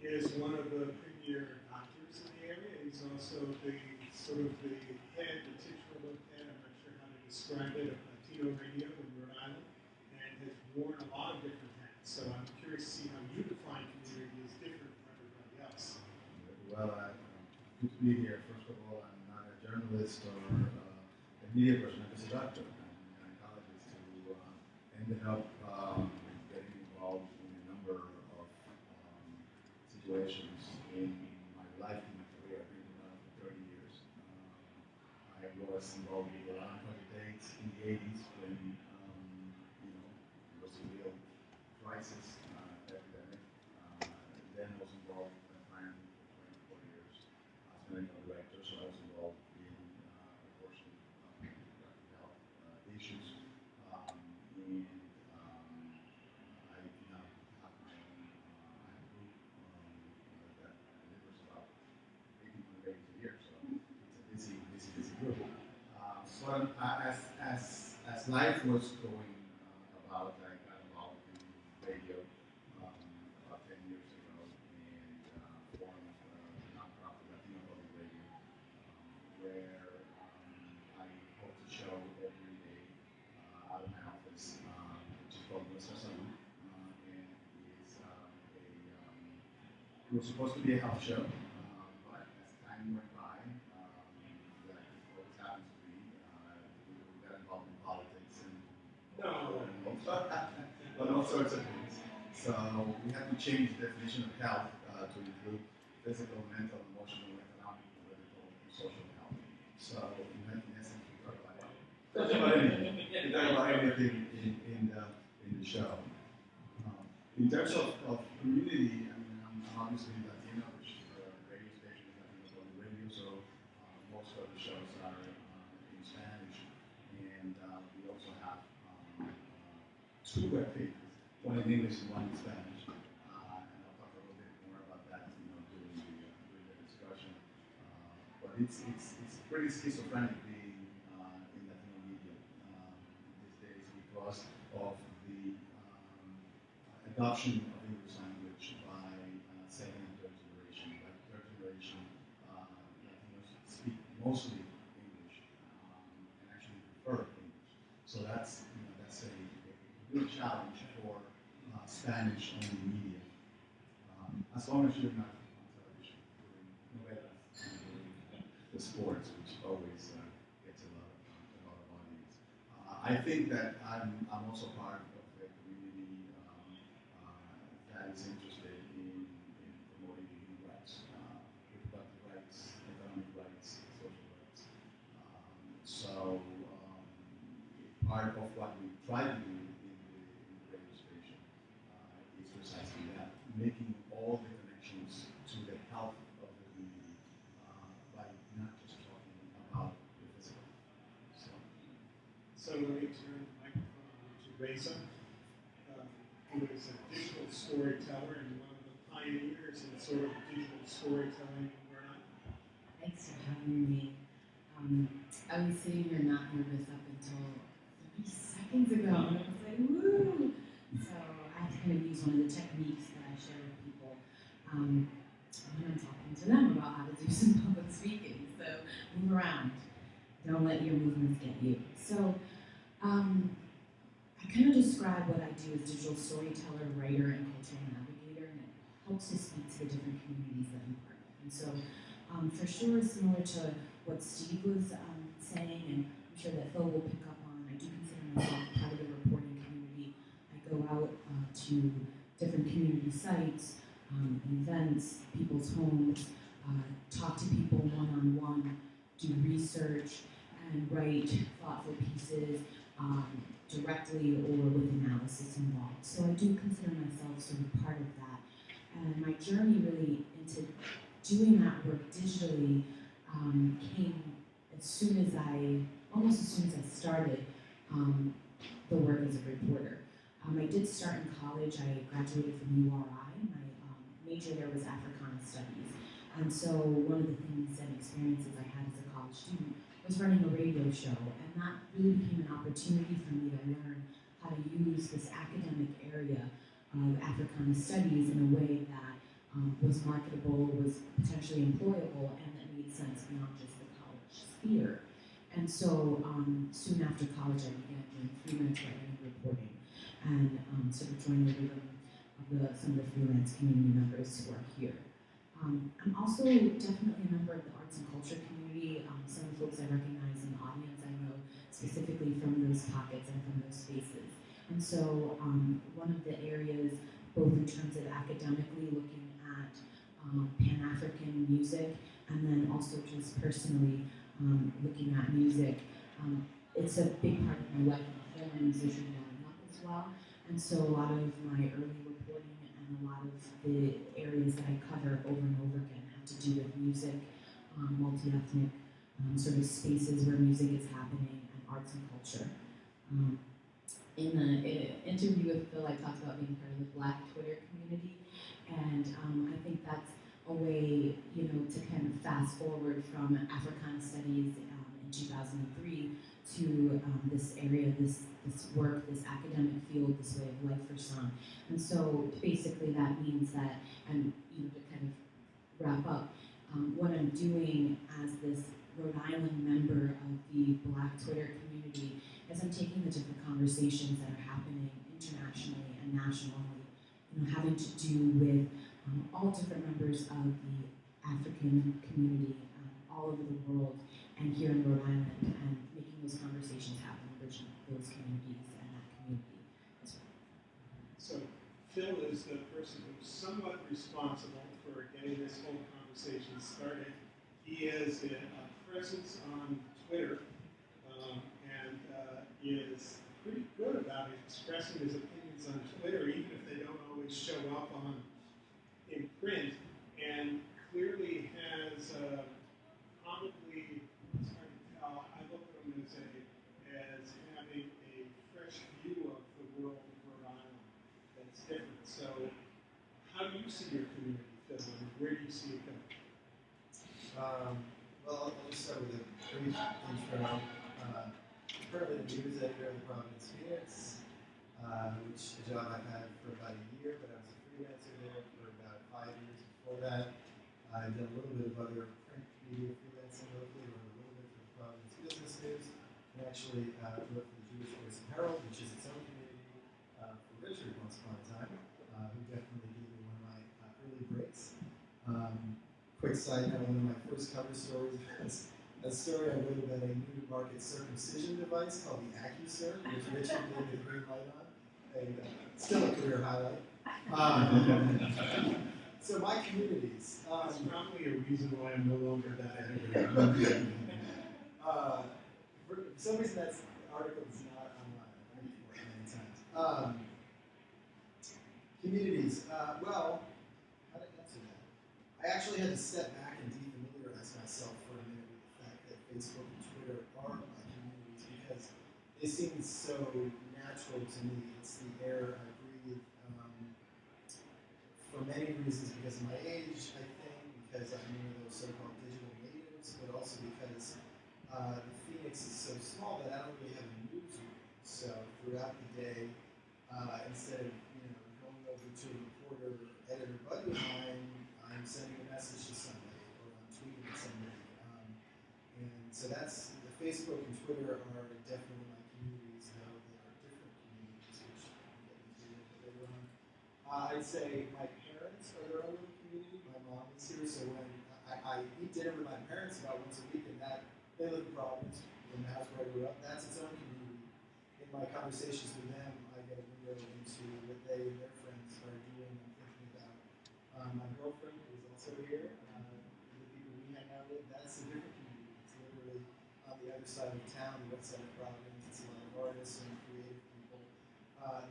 is one of the premier doctors in the area. He's also the head, the titular head, I'm not sure how to describe it, of Latino radio in Rhode Island, and has worn a lot of different hats. So I'm curious to see how you define community as different from everybody else. Well, good to be here. First of all, I'm not a journalist or a media person. I'm just a doctor. I'm a gynecologist who ended up getting involved in a number of situations in my life, in my career. I've been around for 30 years. I was involved with the Atlanta Project dates in the 80s when, you know, it was a real crisis, epidemic. Then I was involved in the plan for 24 years as medical director, so I was involved in abortion health issues. And I now have my own group that delivers about 1,800 babies a year, so it's a busy group. But as life was going about, I got involved in radio about 10 years ago and formed a nonprofit Latino Public Radio, where I host a show every day out of my office, which is called Nuestra Salud, and it's it was supposed to be a health show, but as time went by, like it always happens to be, we got involved in politics and and all sorts of things. So we had to change the definition of health to include physical, mental, emotional, economic, political, and social health. So in essence, we talk about anything. We talk about anything in the show. In terms of community, I mean, I'm obviously Latino, which the radio station is Latino Public Radio, so most of the shows are in Spanish, and we also have two web pages, one in English and one in Spanish, and I'll talk a little bit more about that, you know, during the discussion. But it's pretty schizophrenic being in Latino media these days because of the adoption of English language by second and third generation. By third generation, Latinos speak mostly English and actually prefer English. So that's a good challenge for Spanish only media. As long as you're not on television doing novelas and doing the sports, which always gets a lot of audience. I think that I'm also part of a community that is interested in promoting human rights, reproductive rights, economic rights, social rights. So part of what we try to do in the radio station is precisely that, making all the connections to the health of the community by not just talking about the physical. So let me turn the microphone over to Reza, who is a digital storyteller and one of the pioneers in sort of digital storytelling in Rhode Island. Thanks for having me. I was sitting here not nervous up until 30 seconds ago, and I was like, woo! So I have to kind of use one of the techniques that I share with people when I'm talking to them about how to do some public speaking. So move around. Don't let your movements get you. So I kind of describe what I do as digital storyteller, writer, and cultural navigator, and it helps to speak to the different communities that I'm part of. And so for sure, similar to what Steve was saying, and I'm sure that Phil will pick up on, I do consider myself part of the reporting community. I go out to different community sites, events, people's homes, talk to people one-on-one, do research, and write thoughtful pieces directly or with analysis involved. So I do consider myself sort of part of that. And my journey really into doing that work digitally came almost as soon as I started the work as a reporter. I did start in college. I graduated from URI. My major there was Africana Studies. And so one of the things and experiences I had as a college student was running a radio show, and that really became an opportunity for me to learn how to use this academic area of Africana Studies in a way that was marketable, was potentially employable, and that made sense beyond just the college sphere. And so soon after college, I began doing freelance writing and reporting, and sort of joined the rhythm of some of the freelance community members who are here. I'm also definitely a member of the arts and culture community. Some of the folks I recognize in the audience I know specifically from those pockets and from those spaces. And so one of the areas, both in terms of academically looking at Pan-African music, and then also just personally looking at music, it's a big part of my life. I'm a former musician growing up as well, and so a lot of my early reporting and a lot of the areas that I cover over and over again have to do with music, multi-ethnic sort of spaces where music is happening, and arts and culture. In the interview with Phil, I talked about being part of the Black Twitter community, and I think that's a way, to kind of fast forward from Africana Studies in 2003 to this area, this work, this academic field, this way of life for some. And so basically that means that, and to kind of wrap up, what I'm doing as this Rhode Island member of the Black Twitter community is I'm taking the different conversations that are happening internationally and nationally, having to do with all different members of the African community all over the world and here in Rhode Island, and making those conversations happen, bridging those communities and that community as well. So Phil is the person who's somewhat responsible for getting this whole conversation started. He has a presence on Twitter and is pretty good about expressing his opinions on Twitter, even if they don't always show up in print, and clearly has probably, it's hard to tell, I look at him as having a fresh view of the world of Rhode Island that's different. So how do you see your community, Phil, and where do you see it going? Well, I'll just start with a brief intro. Currently the news editor of the Providence Phoenix, which is a job I've had for about a year, but I was a freelancer there for about 5 years before that. I've done a little bit of other print media freelancing locally, wrote a little bit for the Providence Business News, and actually wrote for the Jewish Voice and Herald, which is its own community for Richard once upon a time, who definitely gave me one of my early breaks. Quick side note, one of my first cover stories was a story I wrote about a new market circumcision device called the AccuCirc, which Richard gave me the green light on, and still a career highlight. So my communities. That's probably a reason why I'm no longer that editor. For some reason that article is not online. I've read it many times. Communities. Well, how did I answer that? I actually had to step back and defamiliarize myself for a minute with the fact that Facebook and Twitter are my communities because they seem so natural to me. It's the air I breathe for many reasons, because of my age, I think, because I'm one of those so-called digital natives, but also because the Phoenix is so small that I don't really have a newsroom. So throughout the day, instead of going over to a reporter or editor buddy of mine, I'm sending a message to somebody or I'm tweeting at somebody. And so that's, the Facebook and Twitter are definitely my communities, though they are different communities, which we'll get into a little bit later on. I'd say my parents are their own little community. My mom is here, so when I eat dinner with my parents about once a week, and that they live in Providence, in the house where I grew up, that's its own community. In my conversations with them, I get a window into what they and their friends are doing and thinking about. My girlfriend is also here. The people we hang out with, that's a different community. It's literally on the other side of town, the west side of Providence. It's a lot of artists and creative people.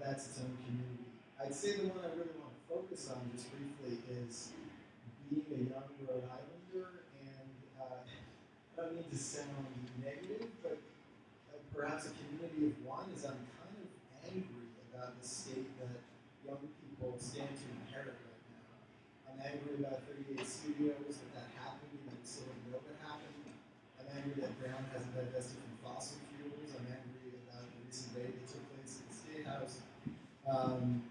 That's its own community. I'd say the one I really want to focus on just briefly is being a young Rhode Islander, and I don't mean to sound negative, but perhaps a community of one is I'm kind of angry about the state that young people stand to inherit right now. I'm angry about 38 Studios, that happened, and that we still don't know what happened. I'm angry that Brown hasn't divested from fossil fuels. I'm angry about the recent raid that took place at the State House. I'm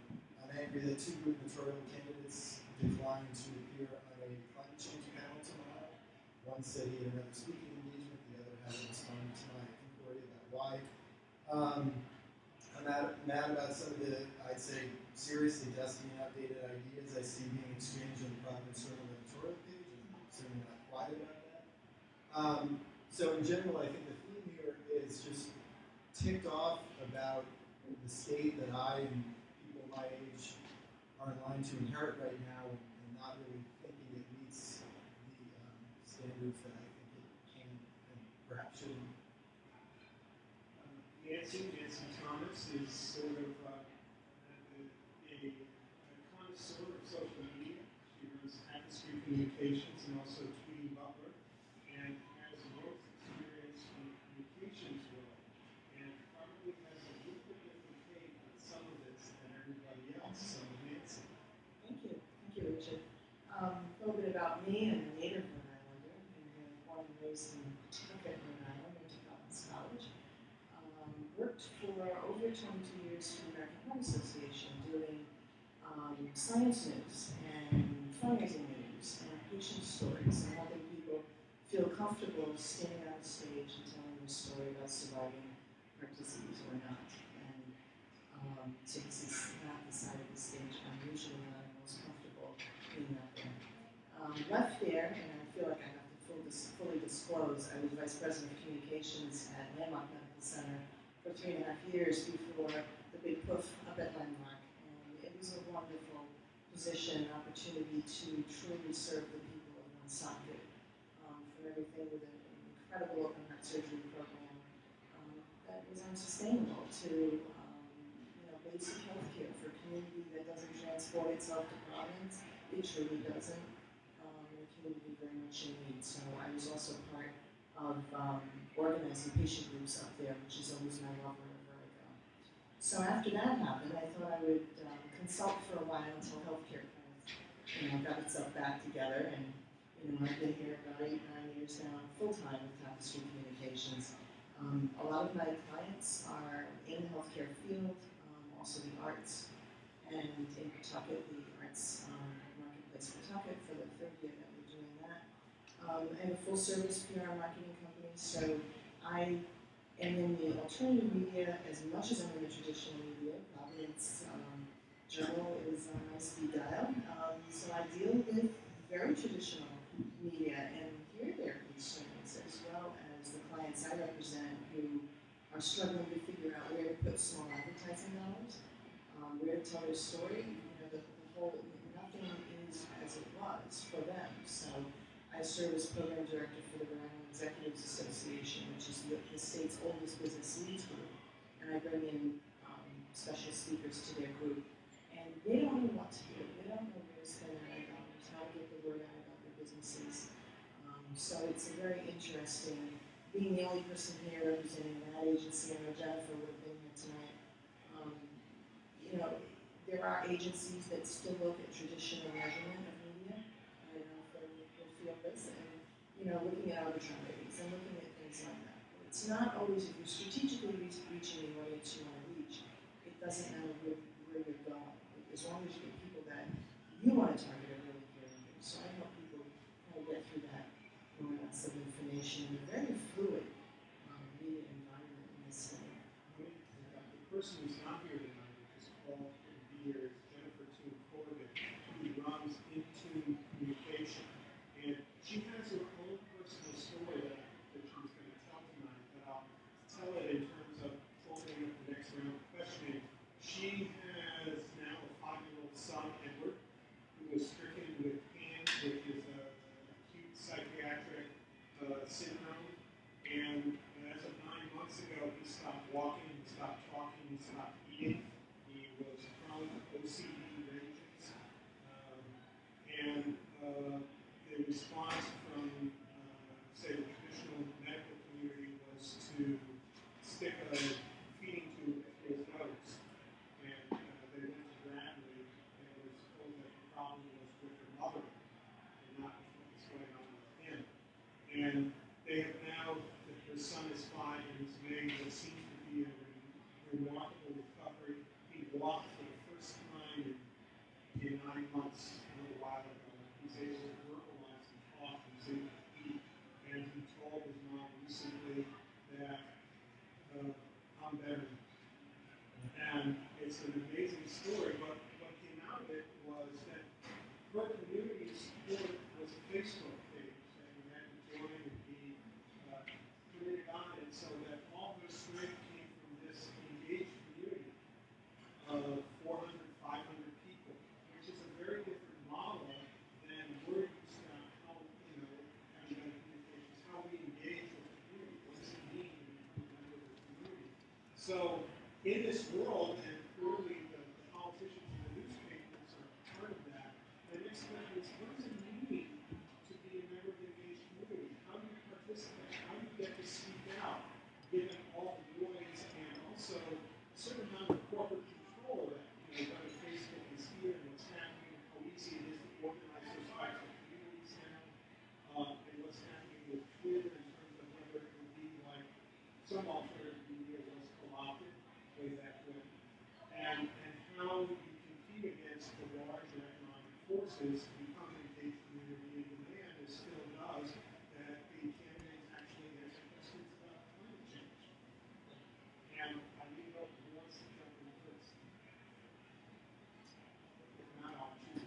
angry that 2 gubernatorial candidates declined to appear on a climate change panel tomorrow. One said he had another speaking engagement, the other hasn't responded to my inquiry about why. I'm mad about some of the, I'd say, seriously dusty and outdated ideas I see being exchanged on the Providence Journal editorial page, and I'm certainly not quiet about that. So in general, I think the theme here is just ticked off about the state that I and people my age are in line to inherit right now, and not really thinking it meets the standards that I think it can and perhaps should. Nancy Thomas is sort of a connoisseur of social media. She runs Tapestry Communications and also Tweety Butler, and has most experience in the communications world, and probably has a little bit different take on some of this than everybody else. So, Nancy. Thank you, Richard. A little bit about me. I'm a native Rhode Islander, and born and raised in Pawtucket, Rhode Island, went to Providence College. Worked for over 22 years for the American Heart Association, doing science news and fundraising news and patient stories, and helping people feel comfortable standing on a stage and telling their story about surviving heart disease or not. And so this is not the side of the stage I'm usually not most comfortable being up there. Left there, and I feel like I have to fully disclose, I was Vice President of Communications at Landmark Medical Center for 3.5 years before the big poof up at Landmark. And it was a wonderful position, opportunity to truly serve the people of Woonsocket, from everything with an incredible open heart surgery program that was unsustainable to basic health care for a community that doesn't transport itself to Providence. It truly doesn't. A community very much in need. So I was also part of organizing patient groups up there, which is always my love wherever I go. So after that happened, I thought I would consult for a while until healthcare kind of, got itself back together. And I've been here about 8-9 years now, full time with Tapestry Communications. A lot of my clients are in the healthcare field, also the arts, and in Pawtucket, the arts marketplace Pawtucket for the 3rd year that we're doing that. I have a full service PR marketing company, so I am in the alternative media as much as I'm in the traditional media. Providence Journal is on my speed dial, so I deal with very traditional media and hear their concerns, as well as the clients I represent who are struggling to figure out where to put small advertising dollars, where to tell their story. The whole, nothing is as it was for them. So I serve as program director for the Rhode Island Executives Association, which is the state's oldest business leads group, and I bring in special speakers to their group. And they don't know what to do. They don't know where to spend their dollars, how to get the word out about their businesses. So it's a very interesting, being the only person here representing that agency. I know Jennifer would have been here tonight. There are agencies that still look at traditional measurement of media. I don't know if you'll feel this, and looking at arbitraries and looking at things like that. But it's not always, if you're strategically reaching the audience you want to reach, it doesn't matter where you're going. As long as you get people that you want to target are really hearing you. So I help people kind of get through that morass of information in a very fluid media environment in this state. The person who's not here tonight, which is Paul here, is Jennifer Toon Corbett, who runs Into Communication. And she has her own personal story that she was going to tell tonight, but I'll tell it in terms of opening up the next round of questioning. She has now a 5-year-old son, Edward, who was stricken with PANS, which is an acute psychiatric syndrome. And as of 9 months ago, he stopped walking, he stopped talking, he stopped eating. He was prone to OCD rages. And the response from, say, the traditional medical community was to stick a feeding tube through his nose. And they went to Bradley and was told that the problem was with her mother and not with what was going on with him. And they have now, her son is 5 and he's made what seems to be a remarkable recovery. He walked for the first time in 9 months a little while ago. He's able to verbalize and talk, he's able to eat. And he told his mom recently that I'm better. And it's an amazing story, but what came out of it was that her community support was a Facebook page that we had to join and be committed on, and so that all her strength came from this engaged community. So in this world, and clearly the politicians and the newspapers are part of that, the next question is, what does it mean to be a member of the engaged community? How do you participate? How do you get to speak out, given all the noise and also a certain amount of corporate control that, whether Facebook is here and what's happening, how easy it is to organize those types of communities now, and what's happening with Twitter in terms of whether it would be like some alternative media was co-opted way back when, and how you compete against the larger economic forces to become an engaged community and demand, as still does, that the candidates actually answer questions about climate change. And I need help who wants to jump in first. If not, I'll choose.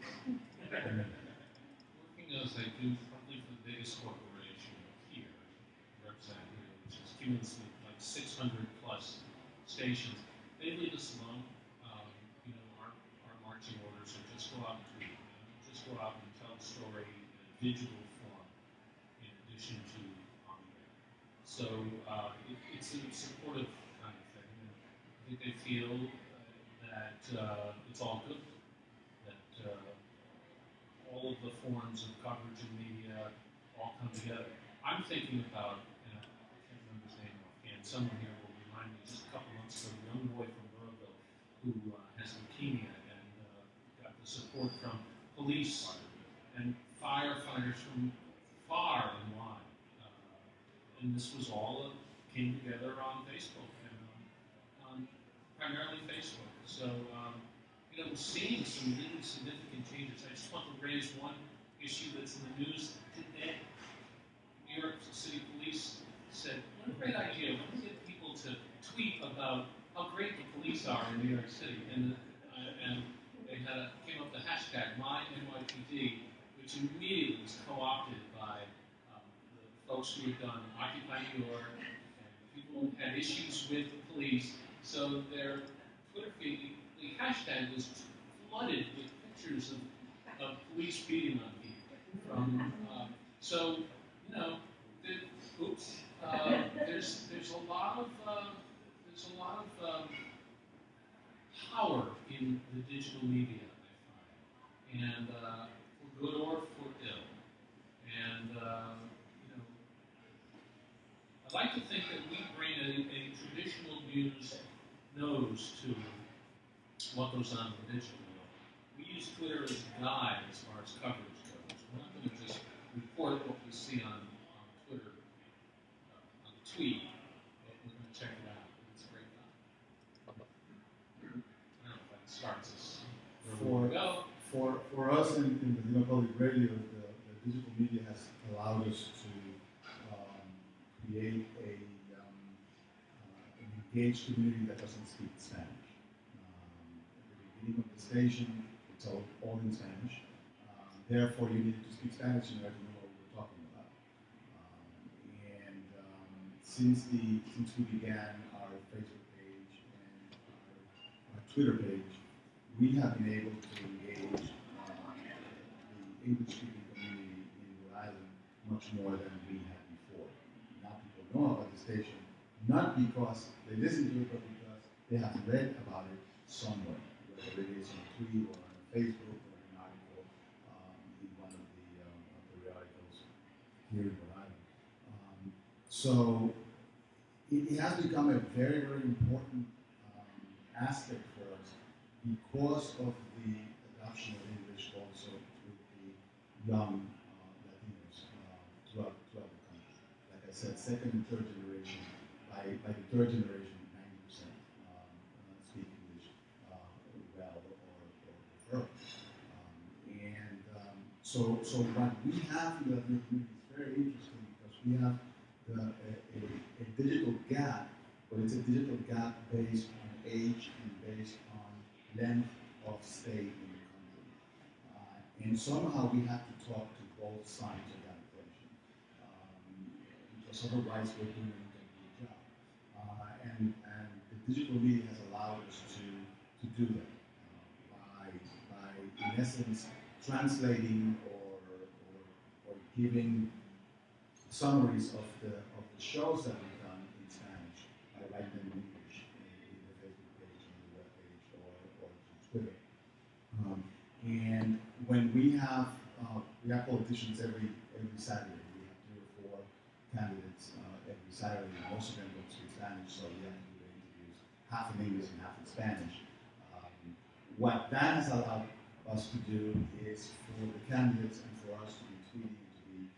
Working as I do probably for the biggest corporation here, represented here, which is cumulatively like 600 plus stations, they leave us alone. Our marching orders are just go out and tweet, just go out and tell the story in a digital form, in addition to on there. So it's a supportive kind of thing. And I think they feel that it's all good, that all of the forms of coverage in media all come together. I'm thinking about, and I can't remember his name offhand, someone here will remind me, just a couple months ago, a young boy from Louisville who has leukemia and got the support from police and firefighters from far and wide. And this was all came together on Facebook and on primarily Facebook. So, we're seeing some really significant changes. I just want to raise one issue that's in the news today. New York City Police said, what a great idea. Why don't we get people to tweet about how great the police are in New York City? And they came up with the hashtag MyNYPD, which immediately was co-opted by the folks who had done Occupy New York and people who had issues with the police. So their Twitter feed, the hashtag was flooded with pictures of police beating on people. There's a lot of power in the digital media, I find, and for good or for ill. And I'd like to think that we bring a traditional news nose to what goes on in the digital world. We use Twitter as a guide as far as coverage goes. We're not going to just report what we see on Twitter, on the tweet, but we're going to check it out. It's a great guide. I don't know if that starts us where we go. For us in the public radio, the digital media has allowed us to create an engaged community that doesn't speak Spanish. At the beginning of the station, it's all in Spanish. Therefore, you needed to speak Spanish in order to know what we were talking about. Since we began our Facebook page and our Twitter page, we have been able to engage the English-speaking community in Rhode Island much more than we had before. Now people know about the station, not because they listen to it, but because they have read about it somewhere, whether it is on a tweet or on Facebook or an article in one of the periodicals here in Rhode Island. So it has become a very, very important aspect for us because of the adoption of English also with the young Latinos throughout the country. Like I said, second and third generation. By the third generation, 90% speak English well or prefer. So what we have in the Latino community is very interesting because we have a digital gap, but it's a digital gap based on age and based on length of stay in the country. And somehow we have to talk to both sides of that equation, because otherwise we're doing an incomplete job. And the digital media has allowed us to do that by in essence translating or giving summaries of the shows that we've done in Spanish by writing them in English we have politicians every Saturday. We have 3 or 4 candidates every Saturday. Most of them don't speak Spanish, so we have to do the interviews half in English and half in Spanish. What that has allowed us to do is for the candidates and for us to be tweeting, to be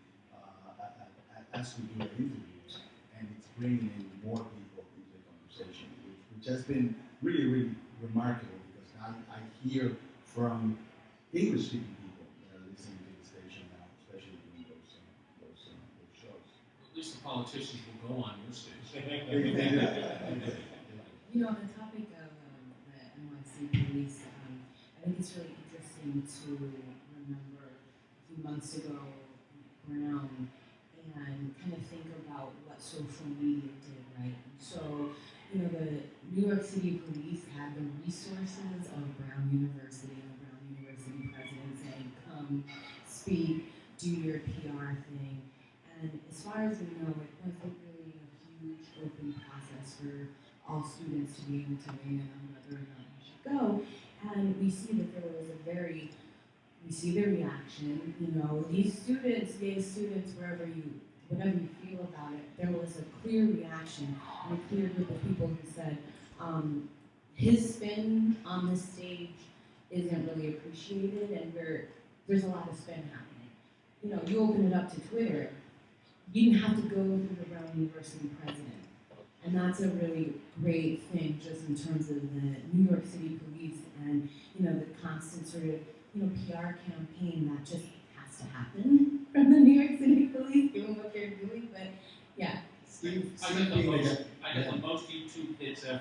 as we do our interviews, and it's bringing in more people into the conversation, which has been really, really remarkable, because I hear from English-speaking people that are listening to the station now, especially during those shows. At least the politicians will go on your station. You know, the topic of the NYC police, I think it's really interesting to remember a few months ago Brown and kind of think about what social media did, right? So, you know, the New York City police had the resources of Brown University and the Brown University president saying, come, speak, do your PR thing. And as far as we know, it wasn't really a huge open process for all students to be able to weigh in on whether or not you should go. And we see that there was we see the reaction, you know, these students, gay students, whatever you feel about it, there was a clear reaction and a clear group of people who said, his spin on this stage isn't really appreciated, and there's a lot of spin happening. You know, you open it up to Twitter, you didn't have to go through the Brown University president. And that's a really great thing just in terms of the New York City police and, you know, the constant sort of, you know, PR campaign that just has to happen from the New York City police doing what they're doing. But yeah. I got the most YouTube hits ever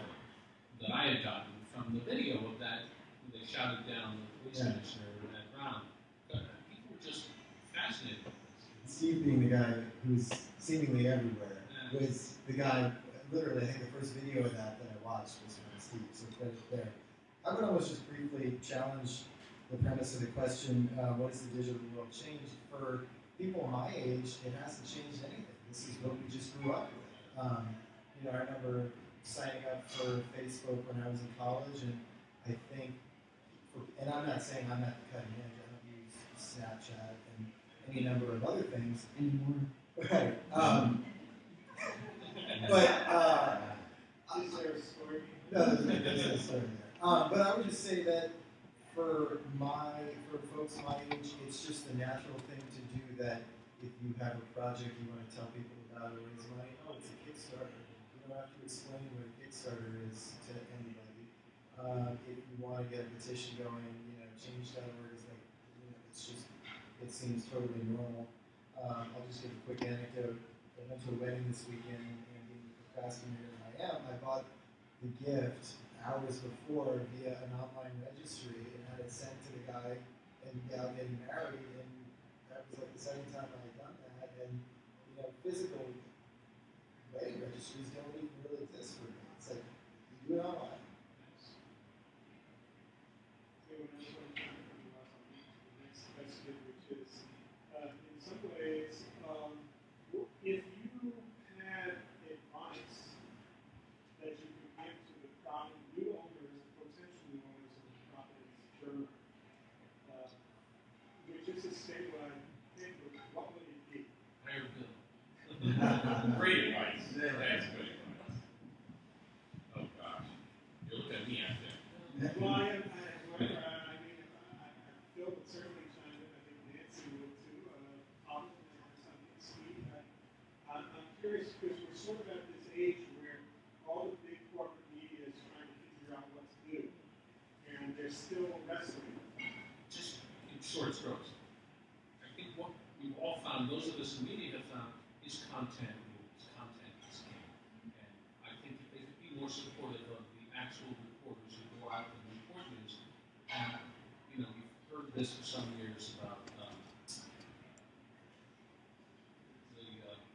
that I had gotten from the video of that when they shouted down the police commissioner at Brown. People were just fascinated with this. Steve being the guy who's seemingly everywhere was the guy. Literally, I think the first video of that I watched was from Steve, so credit there. I would almost just briefly challenge the premise of the question, what has the digital world changed? For people my age, it hasn't changed anything. This is what we just grew up with. You know, I remember signing up for Facebook when I was in college, and I think, and I'm not saying I'm at the cutting edge, I don't use Snapchat and any number of other things anymore. Right. Is there a story? No, there's no story there. But I would just say that for folks my age, it's just the natural thing to do that. If you have a project you want to tell people about or raise money, oh, it's a Kickstarter. You don't have to explain what a Kickstarter is to anybody. If you want to get a petition going, you know, change.org is like, you know, it's just, it seems totally normal. I'll just give a quick anecdote. I went to a wedding this weekend, and being the procrastinator that I am, I bought the gift hours before via an online registry and had it sent to the guy and gal getting married, and that was like the second time I had done that. And you know, physical wedding registries don't even really exist for me. It's like you do it online. In some ways, if you had advice that you could give to the new owners, potential new owners of the Providence Journal, which is a statewide paper, what would it be? Hire Bill. Great advice. That's good advice. Oh gosh. You look at me out there. Well, I Phil would certainly chime in. I think Nancy would too. Probably something Steve. I'm curious because we're sort of at this age where all the big corporate media is trying to figure out what to do, and they're still wrestling. Just in short strokes. I think what we've all found, those of us in media have found, is content rules. Content is king. And I think if they could be more supportive of the actual reporters who go out and report news, you know, we've heard this for some years about the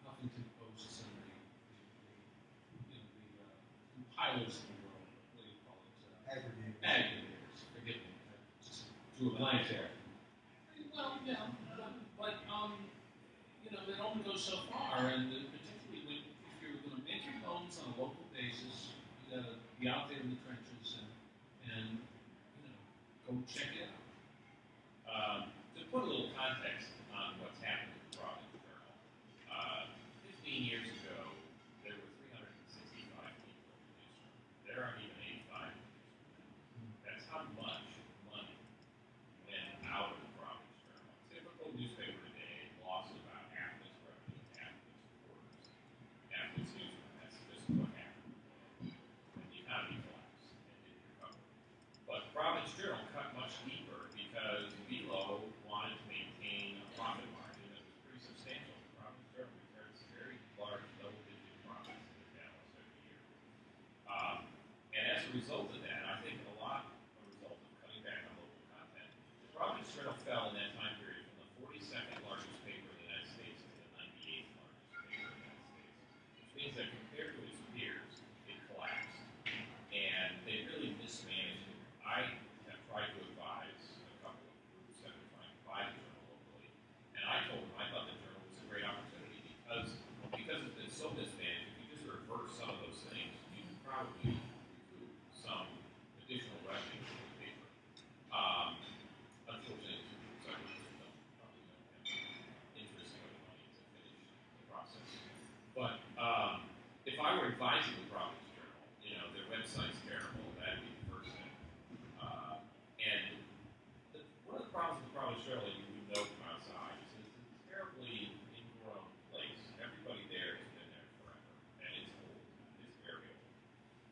Huffington Posts and the compilers of the world. What do you call it? Aggregators. Forgive me. I just drew a blank there. Well, yeah, but you know, that only goes so far, and particularly if you're going to make your homes on a local basis, you got to be out there in the trenches and you know, go check it out. To put a little context, as a result of that, I think a lot a result of cutting back on local content, the Providence Journal fell in that time period from the 42nd largest paper in the United States to the 98th largest paper in the United States, which means that compared to its peers, it collapsed. And they really mismanaged it. I have tried to advise a couple of groups that were trying to buy the journal locally, and I told them I thought the journal was a great opportunity because it's been so mismanaged. If you just reverse some of those things, you can probably recoup some additional revenue from the paper. Unfortunately, two groups I work with probably don't have interest or the money to finish the process. But if I were advising the Providence Journal, their website's terrible. That'd be the first thing. One of the problems with the Providence Journal that you would know from outside is it's a terribly ingrown place. Everybody there has been there forever, and it's old. It's very old.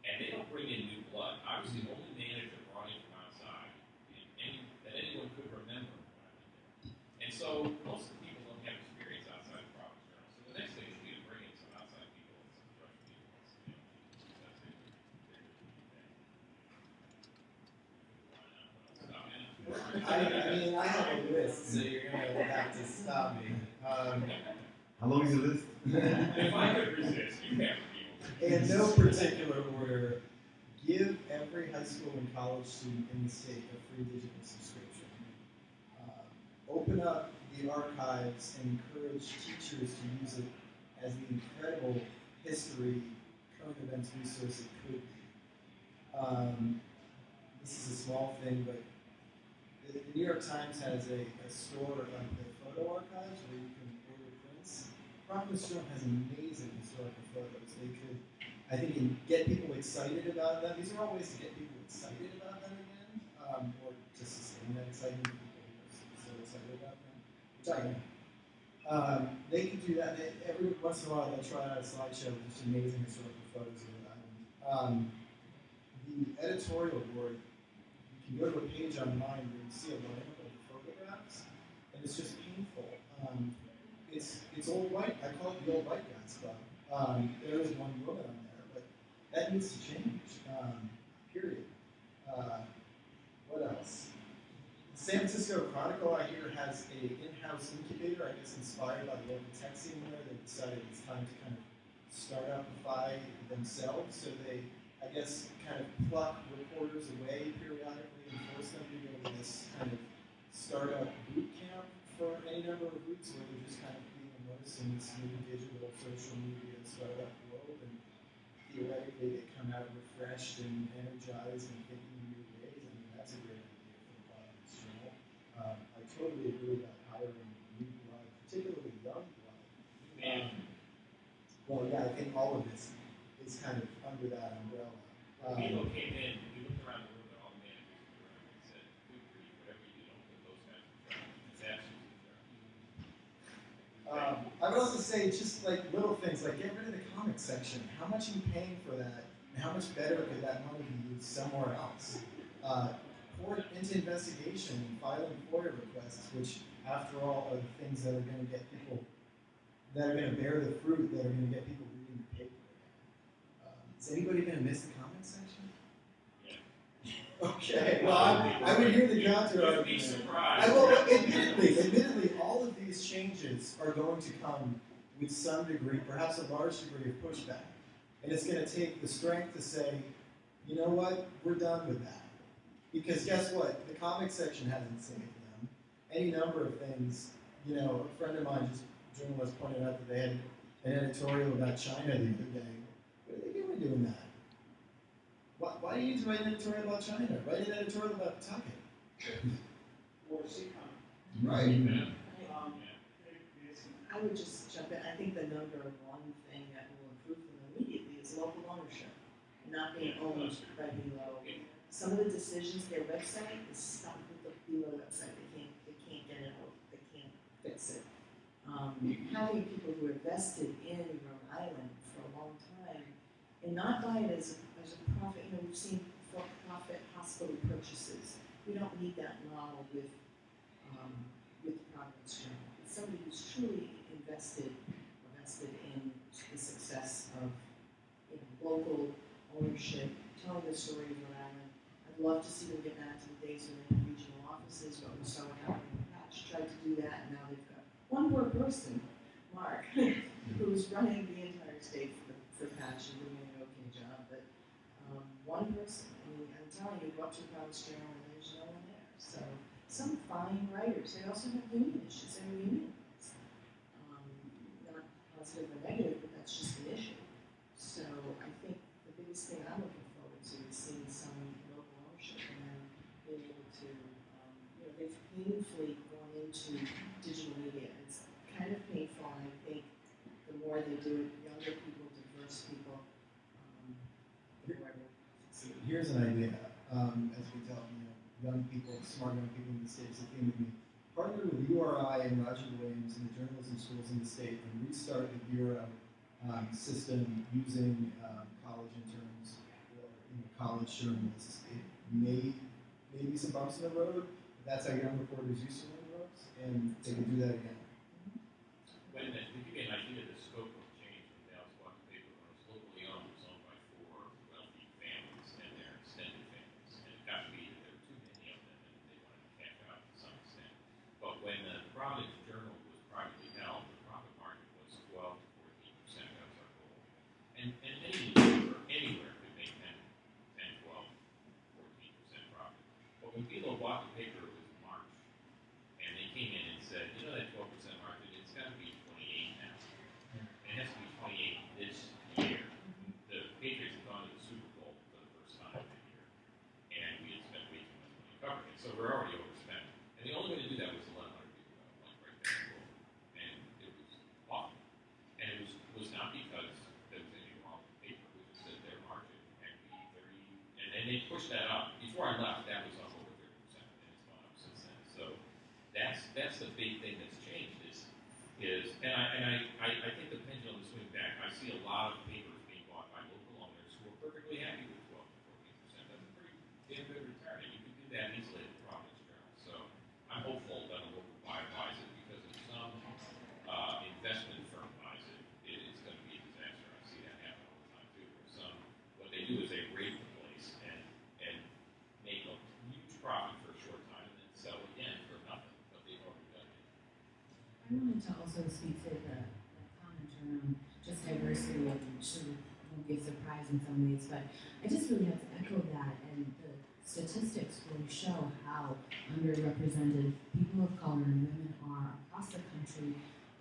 And they don't bring in new blood. I was the only manager brought in from outside that anyone could remember when I went there. And so most of the people don't have experience outside the Providence Journal. So the next thing would be to bring in some outside people and some fresh people. I have a list, so you're going to have to stop me. How long is the list? If I could resist, you have to be able to. In no particular order, give every high school and college student in the state a free digital subscription. Open up the archives and encourage teachers to use it as the incredible history, current events resource it could be. This is a small thing, but the New York Times has a store of the photo archives where you can order prints. Providence Journal has amazing historical photos. They could, I think, get people excited about them. These are all ways to get people excited about them again, or to sustain that excitement for people who are so excited about them, which I am. They could do that. Every once in a while, they'll try out a slideshow with just amazing historical photos of the island. The editorial board, you can go to a page online where you see a lineup of the photographs, and it's just painful. It's old white. I call it the old white guys club. There is one woman on there, but that needs to change. Period. What else? The San Francisco Chronicle, I hear, has an in-house incubator, I guess inspired by the local tech scene there. They decided it's time to kind of start-upify themselves, so they, I guess, kind of pluck reporters away periodically and force them to go to this kind of startup boot camp for any number of weeks where they're just kind of being immersed in this new digital social media startup world, and theoretically they come out refreshed and energized and thinking in new ways. I mean, that's a great idea for the Providence Journal. I totally agree about hiring new blood, particularly young blood. Well, yeah, I think all of this is kind of under that umbrella. People came in, we looked around the room at all the managers in the room and said, good grief, whatever you do, don't put those guys in charge. It's absolutely fair. I would also say just like little things, like get rid of the comic section. How much are you paying for that? And how much better could that money be used somewhere else? Pour it into investigation and filing FOIA requests, which after all are the things that are going to get people, that are going to bear the fruit, that are going to get people reading the paper again. Is anybody going to miss the comment section? Yeah. Okay. Well, I would hear the counter argument. Be surprised. I will. Admittedly, all of these changes are going to come with some degree, perhaps a large degree of pushback, and it's going to take the strength to say, you know what, we're done with that. Because guess what? The comic section hasn't saved them. Any number of things. A friend of mine, just a journalist, pointed out that they had an editorial about China the other day. What are they doing that? Why do you need to write an editorial about China? Write an editorial about Tucket. Or CCOM. Right. I would just jump in. I think the number one thing that will improve them immediately is local ownership, not being owned by Belo. Some of the decisions, their website is stuck with the Belo website. They can't get it out. They can't fix it. Having people who are vested in Rhode Island for a long time and not buy it as a profit. We've seen for-profit hospital purchases. We don't need that model with the Providence Journal. It's somebody who's truly invested in the success of local ownership, telling the story of Rhode Island. I'd love to see them get back to the days when they had regional offices, what we saw what happened in the patch. Tried to do that, and now they've got one more person, Mark, who's running the entire state for patch and doing an okay job. But one person, I mean, I'm telling you, go up to the Province Journal and there's no one there. So some fine writers. They also have union issues. They're unionites. Not positive or negative, but that's just an issue. So I think the biggest thing I'm looking forward to is seeing some local ownership and then being able to, they've painfully gone into digital media. It's kind of painful, and I think the more they do it, younger people, diverse people, the more they Here's an idea. As we tell young people, smart young people in the state, so came with me. Partner with URI and Roger Williams and the journalism schools in the state and restart the bureau system using college interns or college journalists. It may be some bumps in the road, but that's how young reporters used to run roads, and they can do that again. When to give you an idea of the scope of change when Dallas bought the paper, when it was locally owned, it was owned by 4 wealthy families and their extended families. And it got to be that there were too many of them and they wanted to cash out to some extent. But when the Providence Journal was privately held, the profit margin was 12 to 14%. That was our goal. And any newspaper anywhere could make 10, 12, 14% profit. But when Bilo bought the paper, it was March. And they came in and said, that 12% margin, it's got to be 28 now. And it has to be 28 this year. The Patriots had gone to the Super Bowl for the first time that year. And we had spent way too much money covering it. So we're already overspent. And the only way to do that was to let 100 people go, like right there in the world. And it was awful. And it was not because there was anything wrong with the paper. It was just that their margin had to be 30. And then they pushed that up. Before I left, that was up over 30%. And it's gone up since then. So that's the big thing that's changed and I think the pendulum is swinging back. I see a lot of papers being bought by local owners who are perfectly happy with 12 to 14%. That's a pretty damn good return, and you can do that easily at the Providence Journal. So I'm hopeful that a local buyer buys it, because if some investment firm buys it, it's going to be a disaster. I see that happen all the time too. What they do is they raid the place and make a huge profit for a short time and then sell again for nothing, but they've already done it. I wanted to also speak to the comment around just diversity, and sure won't be a surprise in some ways, but I just really have to echo that, and the statistics really show how underrepresented people of color and women are across the country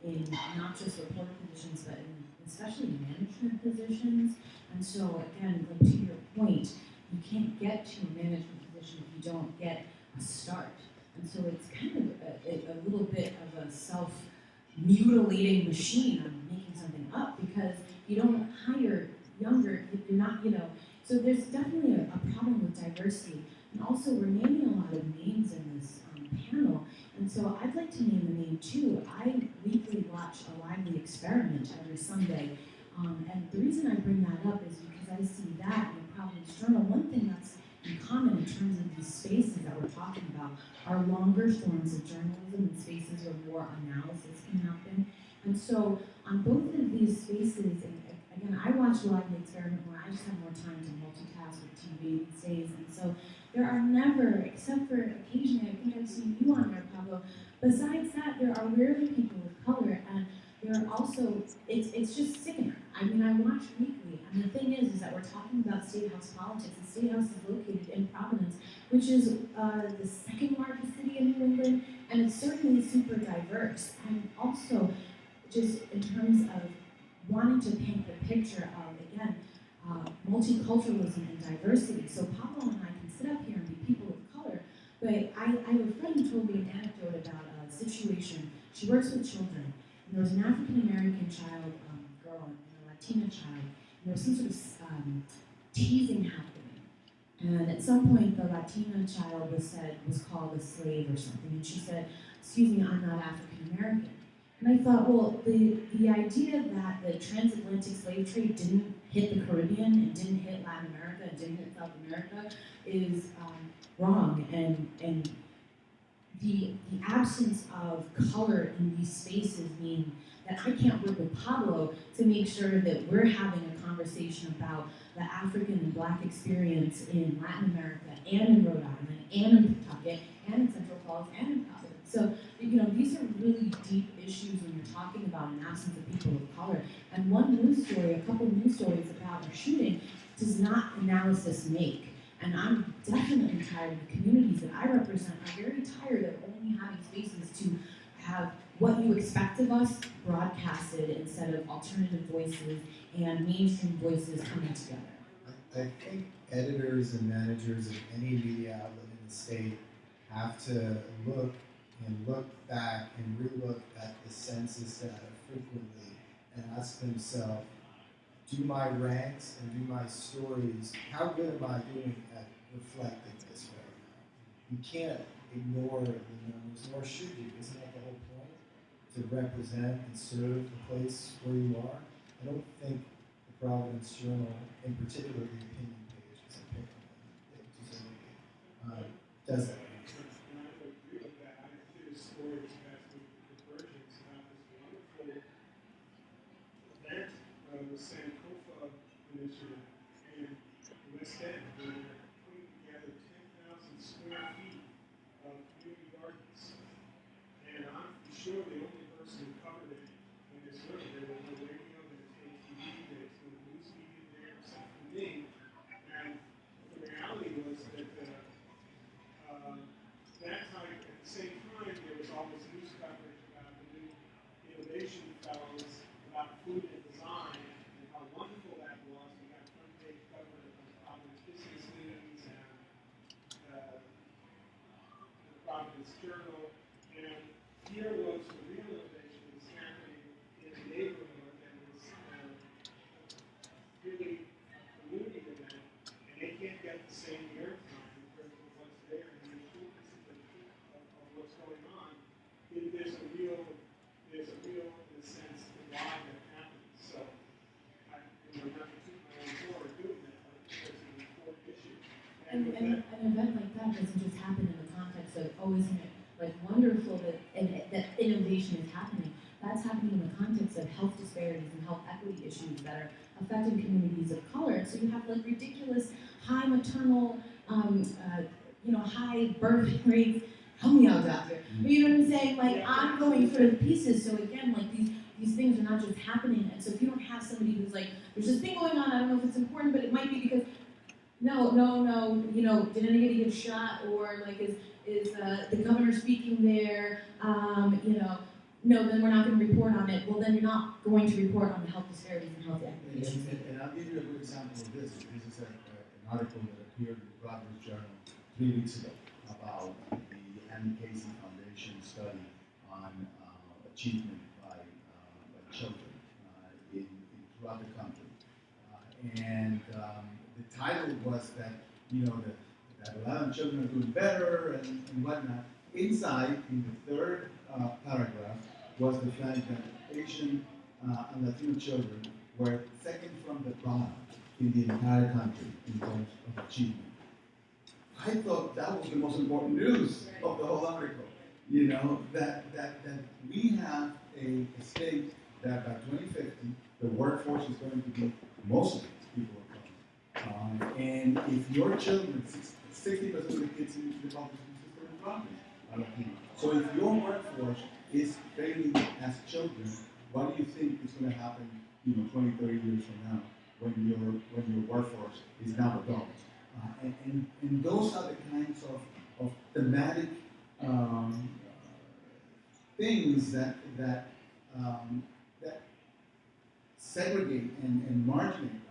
in not just reporter positions, but in especially management positions. And so again, like to your point, you can't get to a management position if you don't get a start. And so it's kind of a little bit of a self-mutilating machine. I'm making something up because you don't hire younger, you're not, so there's definitely a problem with diversity. And also we're naming a lot of names in this panel, and so I'd like to name a name too. I weekly watch A Lively Experiment every Sunday, and the reason I bring that up is because I see that in the Providence Journal. One thing that's in common in terms of these spaces that we're talking about are longer forms of journalism and spaces where more analysis can happen. And so on both of these spaces, and again, I watch A Lively Experiment where I just have more time to multitask with TV these days, and so there are never, except for occasionally, I think I've seen you on there, Pablo, besides that, there are rarely people with color, and there are also, it's just sickening. I mean, I watch weekly, and the thing is that we're talking about State House politics. The State House is located in Providence, which is the second largest city in New England, and it's certainly super diverse. And also, just in terms of wanting to paint the picture of, again, multiculturalism and diversity. So Pablo and I can sit up here and be people of color, but I have a friend who told me an anecdote about a situation. She works with children, and there was an African-American child, girl, and a Latina child, and there was some sort of teasing happening. And at some point, the Latina child was called a slave or something, and she said, "Excuse me, I'm not African-American." And I thought, well, the idea that the transatlantic slave trade didn't hit the Caribbean and didn't hit Latin America and didn't hit South America is wrong. And the absence of color in these spaces mean that I can't work with Pablo to make sure that we're having a conversation about the African and Black experience in Latin America and in Rhode Island and in Pawtucket and in Central Falls and in Providence. So, these are really deep issues when you're talking about an absence of people of color. And one news story, a couple news stories about a shooting does not analysis make. And I'm definitely tired of the communities that I represent. I'm very tired of only having spaces to have what you expect of us broadcasted instead of alternative voices and mainstream voices coming together. I think editors and managers of any media outlet in the state have to look back and relook at the census data frequently and ask themselves, do my ranks and do my stories, how good am I doing at reflecting this right now? You can't ignore the numbers, nor should you. Isn't that the whole point? To represent and serve the place where you are? I don't think the Providence Journal, in particular the opinion page, because I pick on them, does that. And I would agree with that. I did a story this past week with Convergence about this wonderful event, the Sankofa initiative in the West End, where they're putting together 10,000 square feet of community gardens. And I'm sure the only person who covered it in this room, there was no radio, there was no TV, there was no news media there except for me. And the reality was that that time, at the same time, there was all this news coverage about the new innovation fellows, about food and design, and how wonderful that was. We got front page coverage of Providence Business News and the Providence Journal. And here was the real innovation that was happening in a neighborhood that was really a community event, and they can't get the same airtime in terms of what's there and the importance of what's going on. There's a real, in a sense, divide that happens. So, not to toot my own horn or doing that, but it's an important issue. And an event like that doesn't just happen in the context of, oh, isn't it like wonderful that innovation is happening? That's happening in the context of health disparities and health equity issues that are affecting communities of color. And so you have like ridiculous high maternal, high birth rates. Help me out, doctor. You know what I'm saying? Like ongoing sort of pieces. So again, like these things are not just happening. And so if you don't have somebody who's like, there's this thing going on, I don't know if it's important, but it might be because no, did anybody get shot, or like is the governor speaking there? No, then we're not going to report on it. Well, then you're not going to report on the health disparities and health equity issues. And I'll give you a good example of this. This is an article that appeared in the Providence Journal 3 weeks ago about the Annie Casey Foundation study on achievement by children throughout the country. And the title was that, that 11 children are doing better and whatnot. Inside, in the third paragraph, was the fact that Asian and Latino children were second from the bottom in the entire country in terms of achievement. I thought that was the most important news of the whole article. That we have a state that by 2050, the workforce is going to be mostly people of color. And if your children, 60% of the kids in the public system are Providence. So if your workforce is failing as children, what do you think is going to happen, 20, 30 years from now, when your workforce is now adults? And those are the kinds of thematic things that segregate and marginate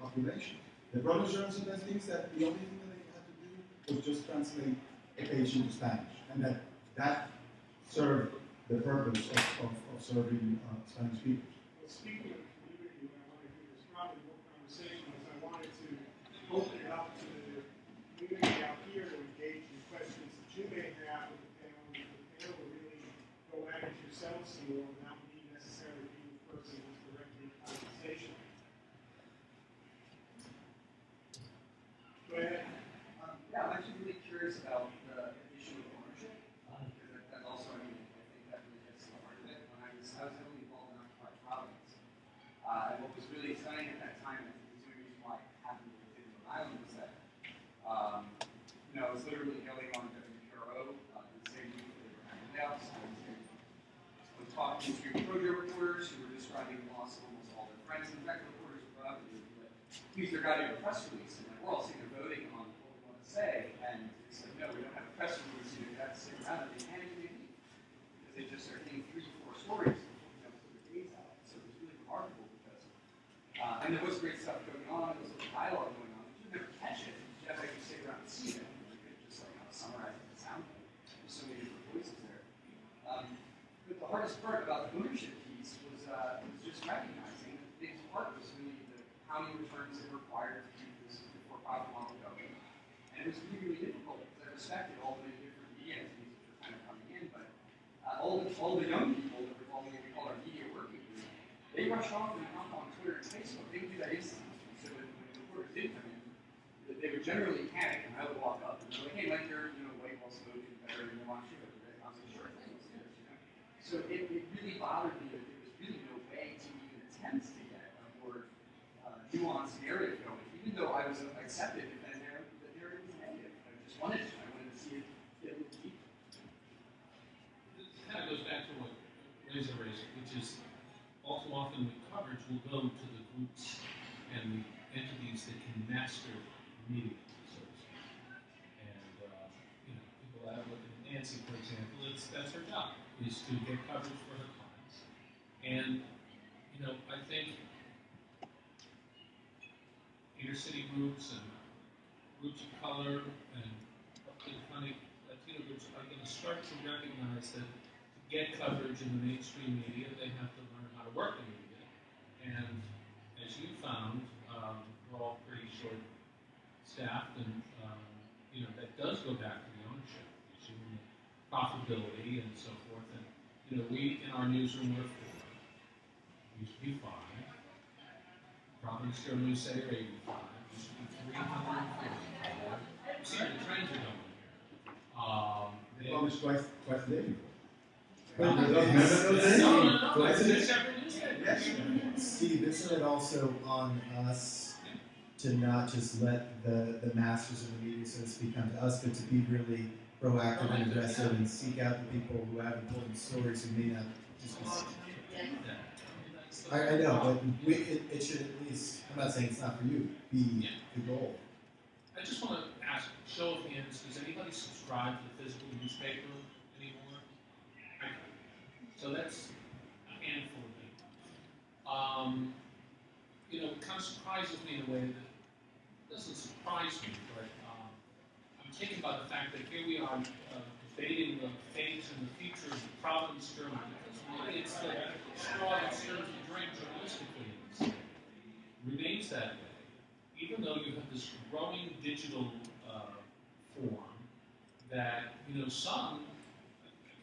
population. The Providence Journal sometimes thinks that the only thing that they had to do was just translate a page into Spanish, and that served the purpose of serving Spanish speakers. Well, speaking of community, what I want to do is probably more conversation is I wanted to open it up to the community out here to engage in questions that you may have with the panel, and the panel will really go at it yourselves some more without me necessarily being the person who's directing the conversation. Go ahead. Yeah, I'm actually really curious about the issue of ownership, because that also, I think that really gets to the heart of it. When I was heavily involved in Occupy Providence, and what was really exciting at that time, and I think the only reason why I talked to mainstream rodeo reporters who were describing the loss of almost all their friends. In fact, the reporters were up and they would use their goddamn press release, and like, we're all sitting there voting on what we want to say, and it's like, no, we don't have a press release, you have to stick around, and they panic and they leave. Because they just are getting 3 or 4 stories before their days out. So it was really remarkable because, and there was great stuff going on, there was a little dialogue going on, but you never catch it. You have to actually stick around and see it. You could just like summarize it and sound it. There's so many different voices there. But the hardest part about the ownership piece was just recognizing that the biggest part was really how many returns it required to keep this for-profit model going. And it was really, really difficult because I respected all the different media entities which were kind of coming in, but all the young people that were involved in what we call our media working group, they rushed off and hop on Twitter and Facebook. They would do that instantly. So when the reporters did come in, they would generally panic, and I would walk up and be like, hey, Mike, you're white, well-spoken, better than Milan Shiva. I was like, sure, thanks, yes, So it really bothered me that there was really no way to even attempt to get a more nuanced narrative going, even though I was accepted if that narrative was negative. I just wanted to see it get a little deeper. This kind of goes back to what Reza raised, which is all too often the coverage will go to the groups and the entities that can master media, so to speak. And people that look at Nancy, for example, that's her job, is to get coverage for her clients. And I think inner city groups and groups of color and Hispanic Latino groups are going to start to recognize that to get coverage in the mainstream media, they have to learn how to work in media. And as you found, we're all pretty short-staffed, and that does go back to the ownership issue and the profitability and so forth. And we in our newsroom were 4. Used to be 5. Providence Journal News Center 85. Used to be 345. You see, the trends are going here. They published twice a day before. Steve, isn't it also on us to not just let the masters of the media, so to speak, come to us, but to be really proactive and aggressive and seek out the people who have important stories who may not just be. I know, but it should at least, I'm not saying it's not for you, be the goal. I just want to ask, show of hands, does anybody subscribe to the physical newspaper anymore? So that's a handful of people. It kind of surprises me in a way that doesn't surprise me, but I'm taken by the fact that here we are debating the fate and the future of the Providence Journal, because really it's the straw that stirs the drink journalistically in this state. Remains that way, even though you have this growing digital form that, some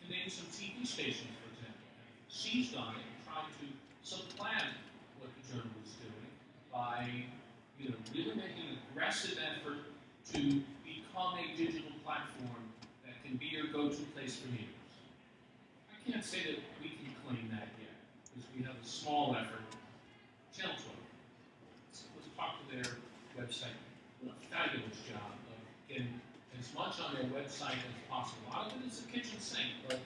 can name some TV stations, for example, seized on it and tried to supplant what the journal was doing by, really making an aggressive effort to become a digital platform that can be your go-to place for news. I can't say that we can claim that yet, because we have a small effort. Channel 12. Let's talk to their website. A fabulous job of getting as much on their website as possible. A lot of it is a kitchen sink, but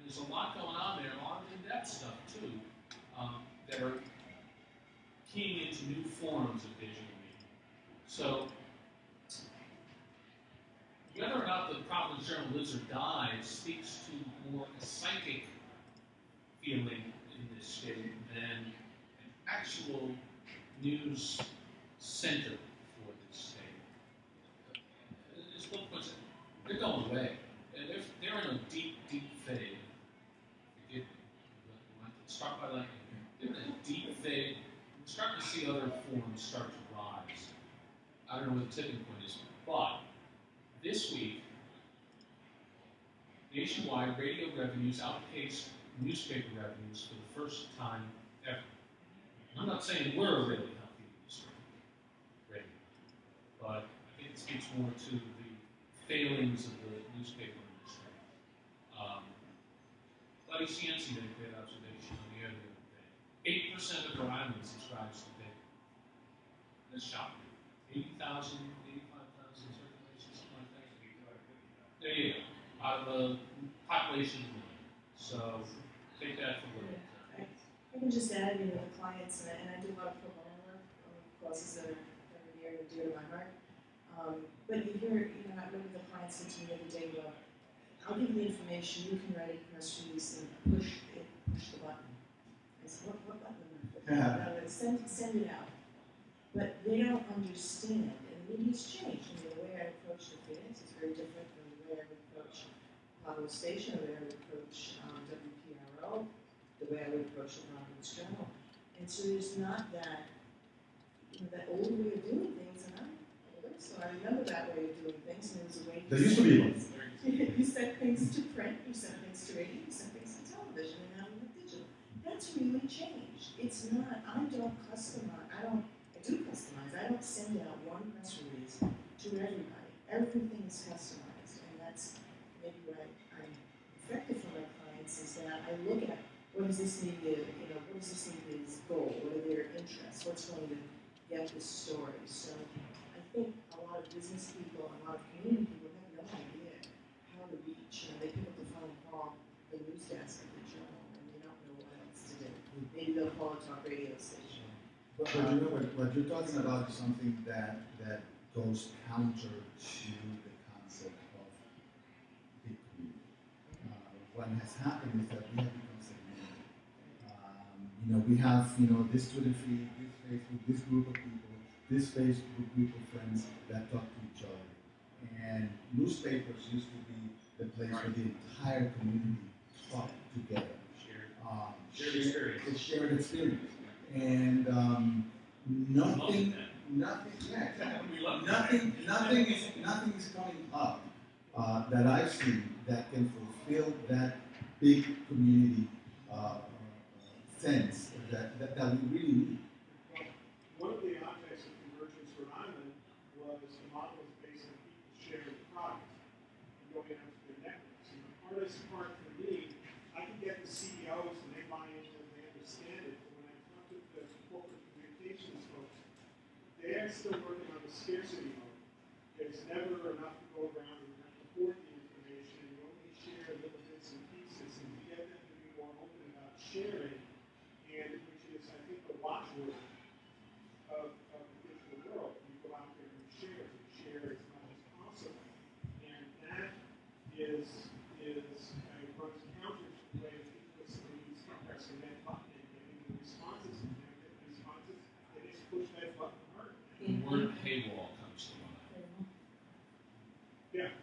there's a lot going on there, a lot of in-depth stuff too, that are keying into new forms of digital media. So, whether or not the Providence Journal lives or dies speaks to more a psychic feeling in this state than an actual news center for this state. As Bill puts it, they're going away. And they're in a deep, deep fade. Forgive me, I get struck by lightning here. They're in a deep fade. We're starting to see other forms start to rise. I don't know what the tipping point is, but this week, nationwide radio revenues outpaced newspaper revenues for the first time ever. I'm not saying we're a really healthy radio, but I think it speaks more to the failings of the newspaper industry. Buddy Cianci did a great observation on the air the other day. 8% of Rhode Island subscribes to the paper. That's shocking. 80,000, 85,000 circulations, something like that. There you go. Out of a population of 1 million. So take that for what it is. I can just add, you know, the clients, and I do a lot of pro bono work, causes that are very near and dear to my heart. But you hear, you know, I remember the client said to me the other day, well, I'll give you the information, you can write a press release and push the button. I said, what button am I pushing? Send it out. But they don't understand, and the media's changed. I mean, the way I approach the Phoenix is very different from the way I would approach Apollo Station, the way I would approach WPRO, the way I would approach the Convergence Journal. And so there's not that, you know, that old way of doing things, and I'm older, so I remember that way of doing things, and there was a way There used to be one. you sent things to print, you sent things to radio, you sent things to television, and now we have digital. That's really changed. It's not, I do customize, I don't send out one press release to everybody. Everything is customized, and that's maybe why I'm effective for my clients, is that I look at what does this media, you know, what does this media's goal, what are their interests, what's going to get this story. So I think a lot of business people, a lot of community people have no idea how to reach. You know, they pick up the phone and call the news desk at the journal, and they don't know what else to do. Maybe they'll call a talk radio station. But you know what you're talking about is something that goes counter to the concept of big community. What has happened is that we have become segmented. You know, we have, you know, this Twitter feed, this Facebook, this group of people, this Facebook group of friends that talk to each other. And newspapers used to be the place where the entire community talked together. Shared experience. And nothing is coming up that I've seen that can fulfill that big community sense that we really need. One of the objects of Convergence Rhode Island was the model was based on people sharing the product and going out to their networks. And the hardest part for me, I can get the CEOs and they buy into it, they understand it, but when I talk to the corporate communications folks, they're still working on the scarcity mode. There's never enough to go around and report the information. You only share little bits and pieces, and we get them to be more open about sharing, and which is, I think, the watchword of the digital world. You go out there and share as much as possible, and that is runs counter to the way that people are pressing that button and getting the responses, and they're getting the responses, they just push that button hard. The word paywall comes to mind. Yeah.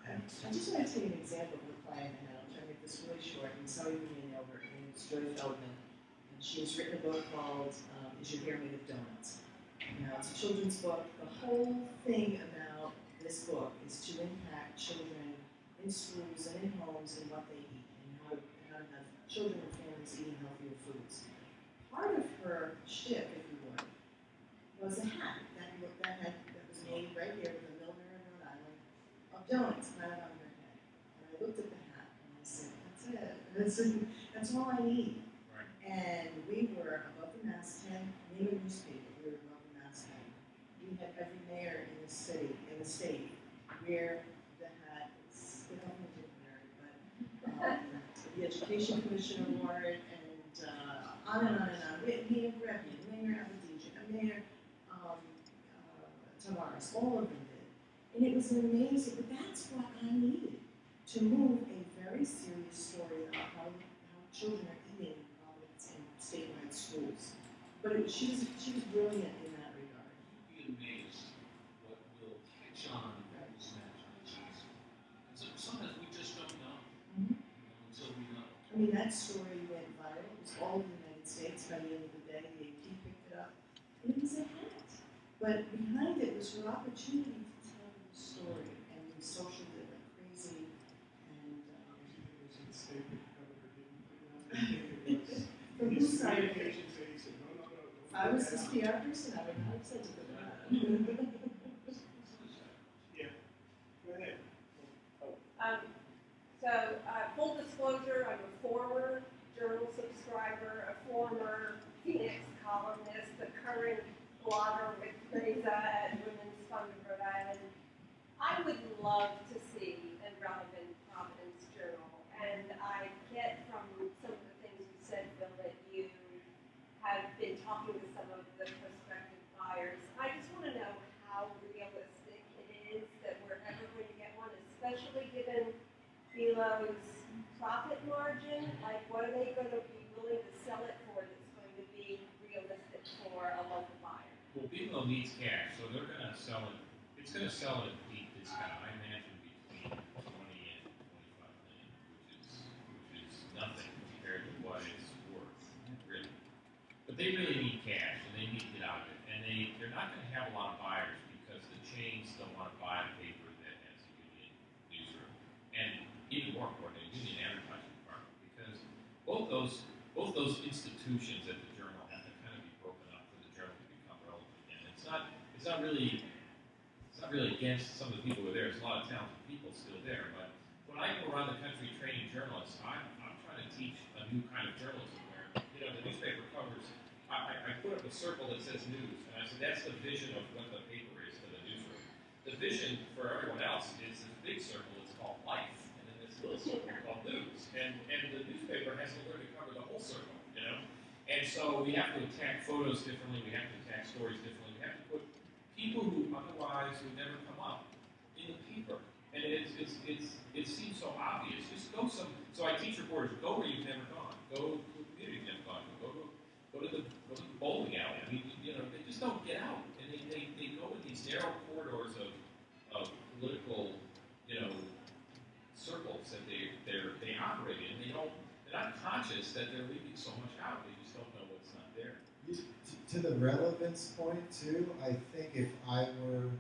I just want to take an example of a client, and I'll try to make this really short, and some of you may know her. Her name is Joy Feldman, and she has written a book called Is Your Hair Made of Donuts? Now, it's a children's book. The whole thing about this book is to impact children in schools and in homes and what they eat, and how to have children and families eating healthier foods. Part of her shtick, if you would, was a hat that was made right here with a Milner in Rhode Island of donuts planted on her head. And I looked at the hat and I said, that's it. That's all I need. Right. And we were above the masthead, name a newspaper, we were above the masthead. We had every mayor in the city, in the state, wear the hat. It's the government didn't wear it, but the Education Commission Award, and on and on and on. Mayor Grebby, Mayor Abadija, Mayor Tavares, all of them did. And it was amazing, but that's what I needed to move a very serious story about how children are eating in Providence and statewide schools. But she was brilliant in that regard. You'd be amazed what will catch on in people's imaginations. And so sometimes we just don't know, until we know. I mean, that story went viral. It was all over the United States. By the end of the day, the AP picked it up. And it was a hit. But behind it was her opportunity to tell the story, and the social did like crazy. And from whose side of it? I was this PR person. I would not have said to put that. Yeah. Go ahead. Full disclosure, I'm a former journal subscriber, a former Phoenix columnist, a current blogger with Reza at Women's Fund of Rhode Island. I would love to see a relevant Providence journal, and I get from Jumo's profit margin? Like, what are they going to be willing to sell it for that's going to be realistic for a local buyer? Well, BMO needs cash, so they're going to sell it. It's going to sell at a deep discount. I imagine between 20 and 25 million, which is nothing compared to what it's worth, really. But they really need cash, and they need to get out of it. And they're not going to have a lot of buyers because the chains don't want to buy a paper that has a union newsroom, and even more important, a union advertising department, because both those institutions at the Journal have to kind of be broken up for the Journal to become relevant again. It's not really against some of the people who are there. There's a lot of talented people still there, but when I go around the country training journalists, I'm trying to teach a new kind of journalism where, the newspaper covers. I put up a circle that says news, and I said that's the vision of what the paper is to the newsroom. The vision for everyone else is this big circle that's called life, and then this little circle called news. And the newspaper has to learn to cover the whole circle, And so we have to attack photos differently. We have to attack stories differently. We have to put people who otherwise would never come up in the paper. And it seems so obvious. Just go so I teach reporters, go where you've never gone. Go to a community you've never gone to. Go to the bowling alley. I mean, they just don't get out. And they go in these narrow corridors of political, circles that they operate in. They're not conscious that they're leaving so much out. They just don't know what's not there. To the relevance point too, I think if I were,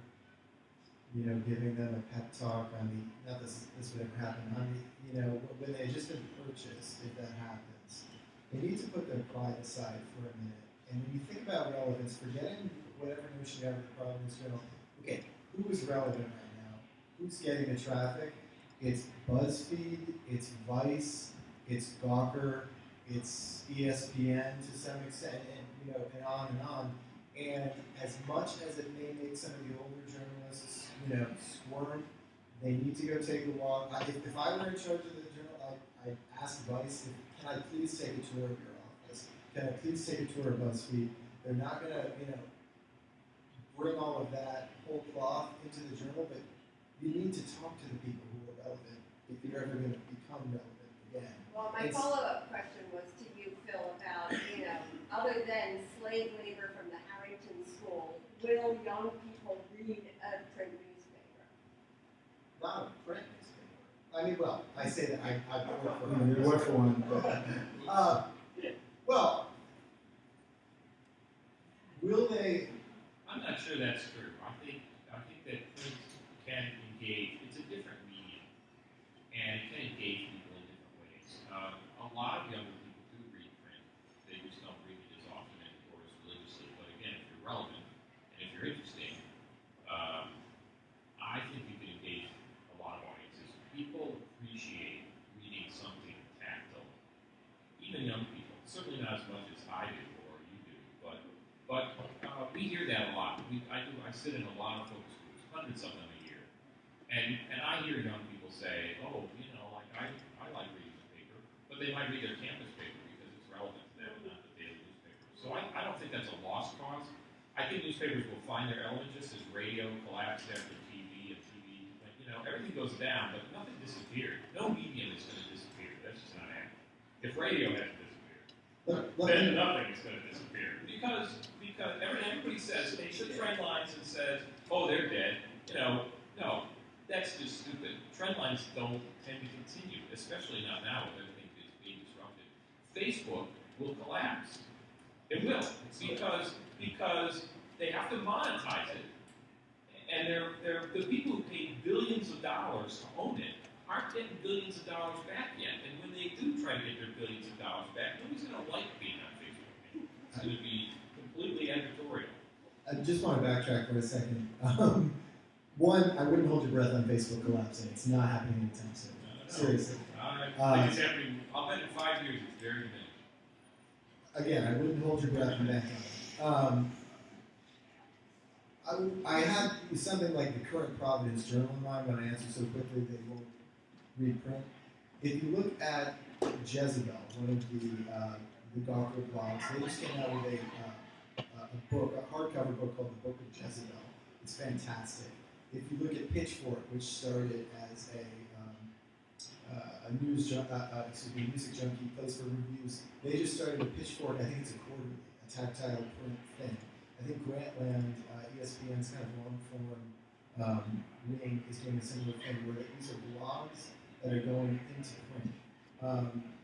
giving them a pep talk on not this would ever happen, on when they just been purchased, if that happens, they need to put their pride aside for a minute. And when you think about relevance, forgetting whatever notion you have with the Providence Journal, okay, who is relevant right now? Who's getting the traffic? It's BuzzFeed, it's Vice, it's Gawker, it's ESPN to some extent, and on and on. And as much as it may make some of the older journalists, squirm, they need to go take a walk. If I were in charge of the Journal, I'd ask Vice, can I please take a tour of your office? Can I please take a tour of BuzzFeed? They're not going to, bring all of that whole cloth into the Journal, but you need to talk to the people who are relevant if you're ever going to become relevant again. Well, my follow-up question was to you, Phil, about, other than slave labor from the Harrington School, will young people read a print newspaper? Not a print newspaper. I mean, well, I say that I work for one. You work for one. Well, will they? I'm not sure that's true. I think that print can engage. It's a different medium, and it can engage people in different ways. A lot of younger people do read print. They just don't read it as often and or as religiously. But again, if you're relevant and if you're interesting, I think you can engage a lot of audiences. People appreciate reading something tactile. Even young people, certainly not as much as I do or you do, but we hear that a lot. I sit in a lot of focus groups, hundreds of them a year, and I hear young people say, oh, I like reading the paper, but they might read their campus paper because it's relevant to them, not the daily newspaper. So I don't think that's a lost cause. I think newspapers will find their element just as radio collapsed after TV and TV. Everything goes down, but nothing disappeared. No medium is going to disappear. That's just not happening. If radio hasn't disappeared, then nothing is going to disappear because everybody says they should trend lines and says, oh, they're dead. No, that's just stupid. Trend lines don't tend to continue, especially not now with everything that's being disrupted. Facebook will collapse. It will because they have to monetize it, and they're the people who paid billions of dollars to own it aren't getting billions of dollars back yet. And when they do try to get their billions of dollars back, nobody's going to like being on Facebook. It's going to be completely editorial. I just want to backtrack for a second. One, I wouldn't hold your breath on Facebook collapsing. It's not happening anytime soon. Seriously. I think it's happening. I'll bet in 5 years it's very diminished. Again, I wouldn't hold your breath on that. I had something like the current Providence Journal in mind when I answered so quickly they won't read print. If you look at Jezebel, one of the Gawker blogs, they just came out with a book, a hardcover book called The Book of Jezebel. It's fantastic. If you look at Pitchfork, which started as Music Junkie, place for reviews. They just started a Pitchfork. I think it's a quarterly, a tactile print thing. I think Grantland, ESPN's kind of long form ring is doing a similar thing where these are blogs that are going into print.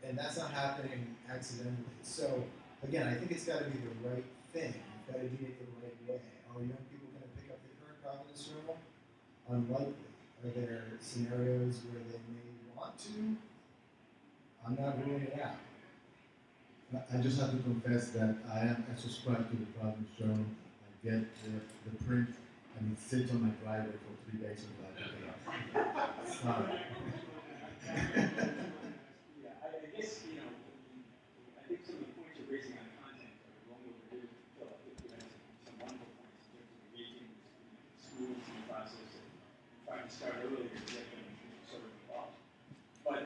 And that's not happening accidentally. So again, I think it's got to be the right thing. You've got to do it the right way. Are young people going to pick up the current Providence Journal? Unlikely. Are there scenarios where they may want to? I'm not ruling it out. I just have to confess that I subscribed to the Providence Journal. I get the print, and it sits on my driveway for 3 days until I pick it up. Sorry. Yeah, I guess, I think some of the points you're raising on content are long overdue. Phil, I think you had some wonderful points in terms of engaging schools in the process and trying to start earlier to get them sort of involved. But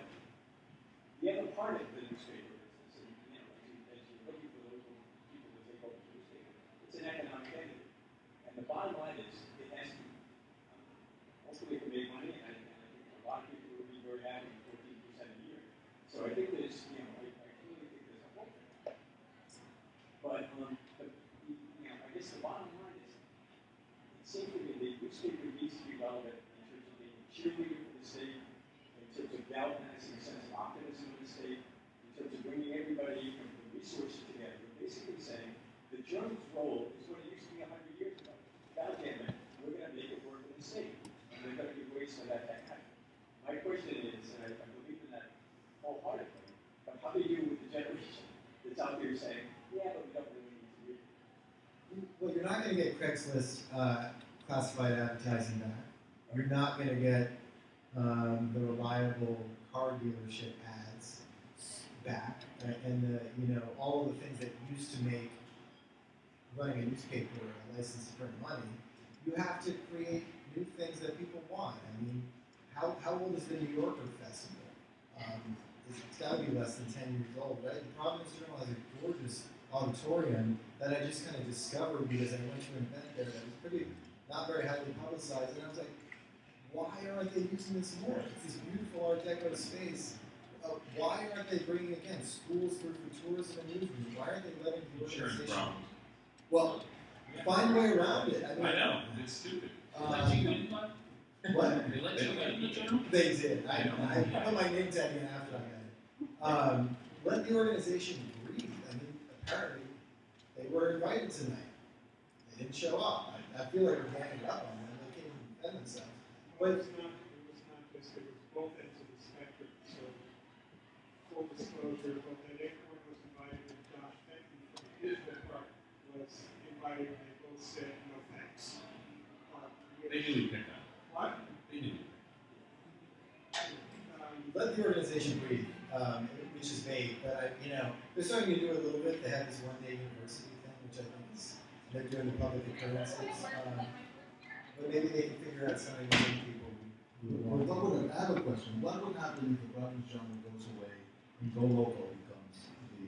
the other part of the newspaper business, and as you're looking for those people to take over the newspaper, it's an economic entity. And the bottom line is, it has to, hopefully it can make money, and I think a lot of people will be very happy with 14% a year. So I think there's, I clearly think there's a hope for that. But, I guess the bottom line is, it seems to me the newspaper needs to be relevant in terms of being a cheerleader for the state, in terms of galvanizing a sense of optimism in the state, in terms of bringing everybody from the resources together. We're basically saying the journal's role is what it used to be 100 years ago. God damn it, we're going to make it work for the state. And we're going to give ways for that to happen. My question is, and I believe in that wholeheartedly, but how do you deal with the generation that's out there saying, yeah, but we don't really need to read it? Well, you're not going to get Craigslist classified advertising back. You're not going to get the reliable car dealership ads back, and all of the things that used to make running a newspaper a license to print money. You have to create new things that people want. I mean, how old is the New Yorker Festival? It's got to be less than 10 years old, right? The Providence Journal has a gorgeous auditorium that I just kind of discovered because I went to an event there that was pretty not very highly publicized, and I was like, why aren't they using this more? It's this beautiful Art Deco space. Why aren't they bringing, again, schools through for tourism and newsroom? Why aren't they letting the organization? Well, find a way around it. I know, it's stupid. What? They let you in the journal? They did. I put my name tag in after I got it. Let the organization breathe. I mean, apparently, they were invited tonight. They didn't show up. I feel like we're ganging up on them. They can't even defend themselves. But it was not just, it was both ends of the spectrum. So, full disclosure, but that everyone was invited, and Josh Benton from his part was invited, and they both said no thanks. They knew you picked up. What? They knew. Let the organization breathe, which is vague, but they're starting to do it a little bit. They have this one-day university thing, which I think is they're doing the public occurrences. But maybe they can figure out something to make people. I have a question. What would happen if the Providence Journal goes away and Go Local becomes the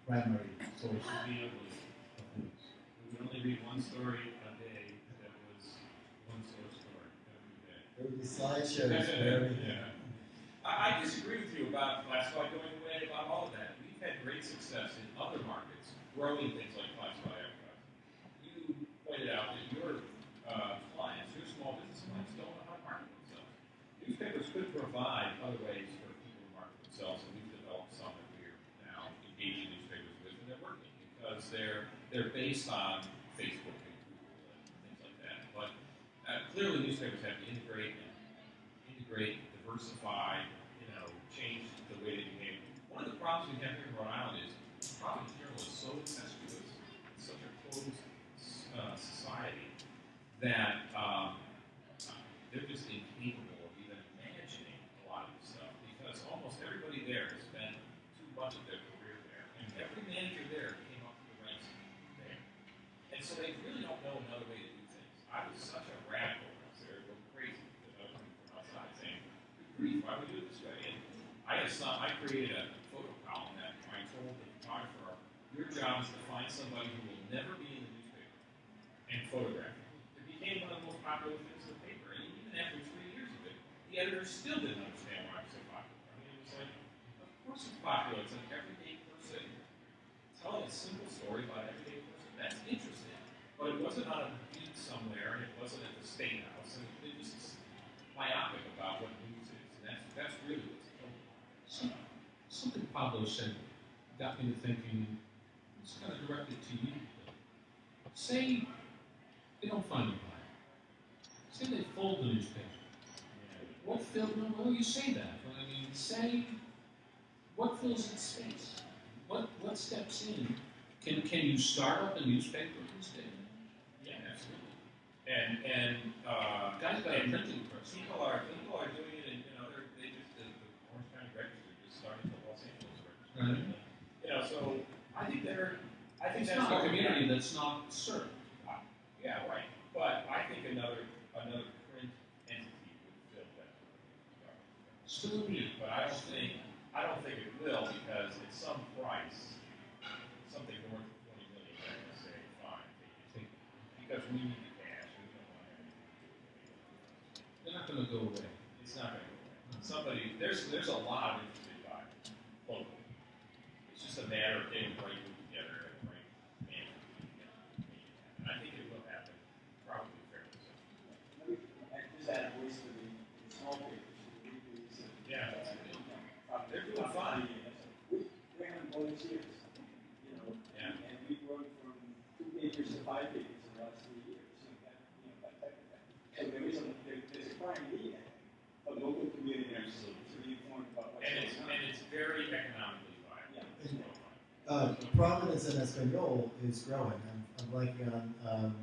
primary source of news? We would only read one story a day that was one source story every day. There would be slideshows for everything. Yeah. I disagree with you about classified going away, about all of that. We've had great success in other markets, growing things like classified advertising. You pointed out that your clients, your small business clients, don't know how to market themselves. Newspapers could provide other ways for people to market themselves, and we've developed some that we're now engaging newspapers with, and they're working because they're based on Facebook and Google and things like that. But clearly, newspapers have to integrate, diversify, change the way they behave. One of the problems we have here in Rhode Island is Providence Journal is so incestuous, it's such a closed society that they're just incapable of even imagining a lot of this stuff because almost everybody there has spent too much of their career there, and every manager there came up through the ranks there. And so they really don't know another way to do things. I was such a radical when I was there, going crazy because I was coming from outside saying, good grief, why would we do it this way? And I created a photo column that I told the photographer, your job is to find somebody who will never be in the newspaper and photograph it. It became one of the most popular things in the paper, and even after 3 years of it, the editors still didn't understand why it was so popular. I mean, it was like, of course it's popular. It's an everyday person telling a simple story about an everyday person. That's interesting. But it wasn't on a beat somewhere, and it wasn't at the State House, and it was just myopic about what news is. And that's really what's killed it. Something Pablo said got me to thinking, it's kind of directed to you. Say they don't find a buyer. Say they fold the newspaper. What fills? Well, you say that. But I mean, say what fills its space? What steps in? Can you start up a newspaper instead? Yeah, absolutely. And guys got a printing press. People are doing it, and they just the Orange County Register just started the Los Angeles Register. Right. So I think it's that's not a community that's not served. Yeah, right. But I think another print entity would fill that. Still need, but I don't think it will, because at some price, something north of 20 million, they're going to say, fine, take it. Because we need the cash, and we don't want anything. They're not going to go away. It's not going to go away. There's a lot of interested buyers locally. It's just a matter of getting the right group together and the right management together. And I think it will happen probably fairly soon. Just add a voice to the small papers, the weeklies. Yeah, they're doing fine. We haven't volunteers, and we've grown from 2 papers to 5 papers in the last 3 years. So there's a crying need of local communities to be informed about what's going on. And it's very economically viable. Providence and Espanol is growing. I'm blanking on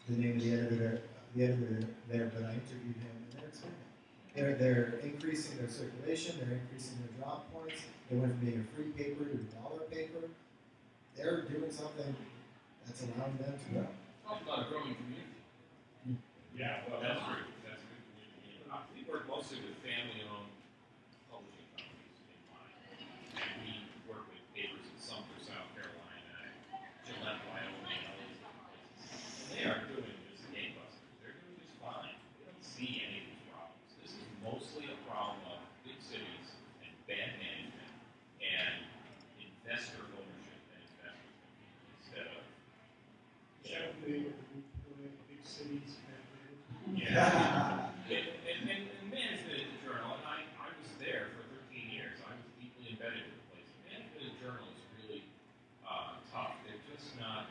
the name of the editor there, but I interviewed him, and they're expanding. They're increasing their circulation. They're increasing their drop points. They went from being a free paper to a $1 paper. They're doing something that's allowing them to grow. Talk about a growing community. Yeah, well, that's true. That's a good community. We work mostly with family-owned publishing companies in mind. And we work with papers in Sumter, South Carolina, Gillette, Wyoming, and all these different places. And they are doing just gangbusters. They're doing just fine. We don't see any of these problems. This is mostly a problem of big cities and bad management and investor ownership and investment instead of big cities. Yeah. and management at the Journal, and I was there for 13 years. I was deeply embedded in the place. Management at the Journal is really tough. They're just not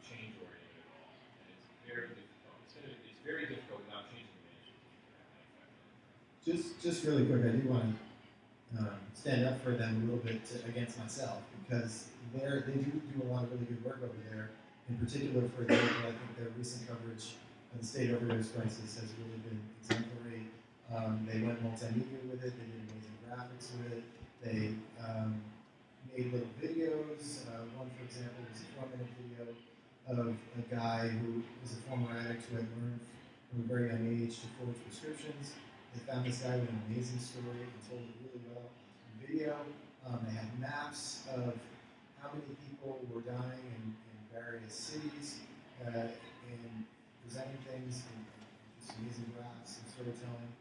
change oriented at all, and it's very difficult. It's very difficult without changing the management. Just really quick, I do want to stand up for them a little bit against myself, because they do a lot of really good work over there. In particular, for example, I think their recent coverage of the state overdose crisis has really been exemplary. They went multimedia with it. They did amazing graphics with it. They made little videos. One, for example, was a 4-minute video of a guy who was a former addict who had learned from a very young age to forge prescriptions. They found this guy with an amazing story and told it really well in video. They had maps of how many people were dying in various cities, and presenting things in just amazing graphs and storytelling.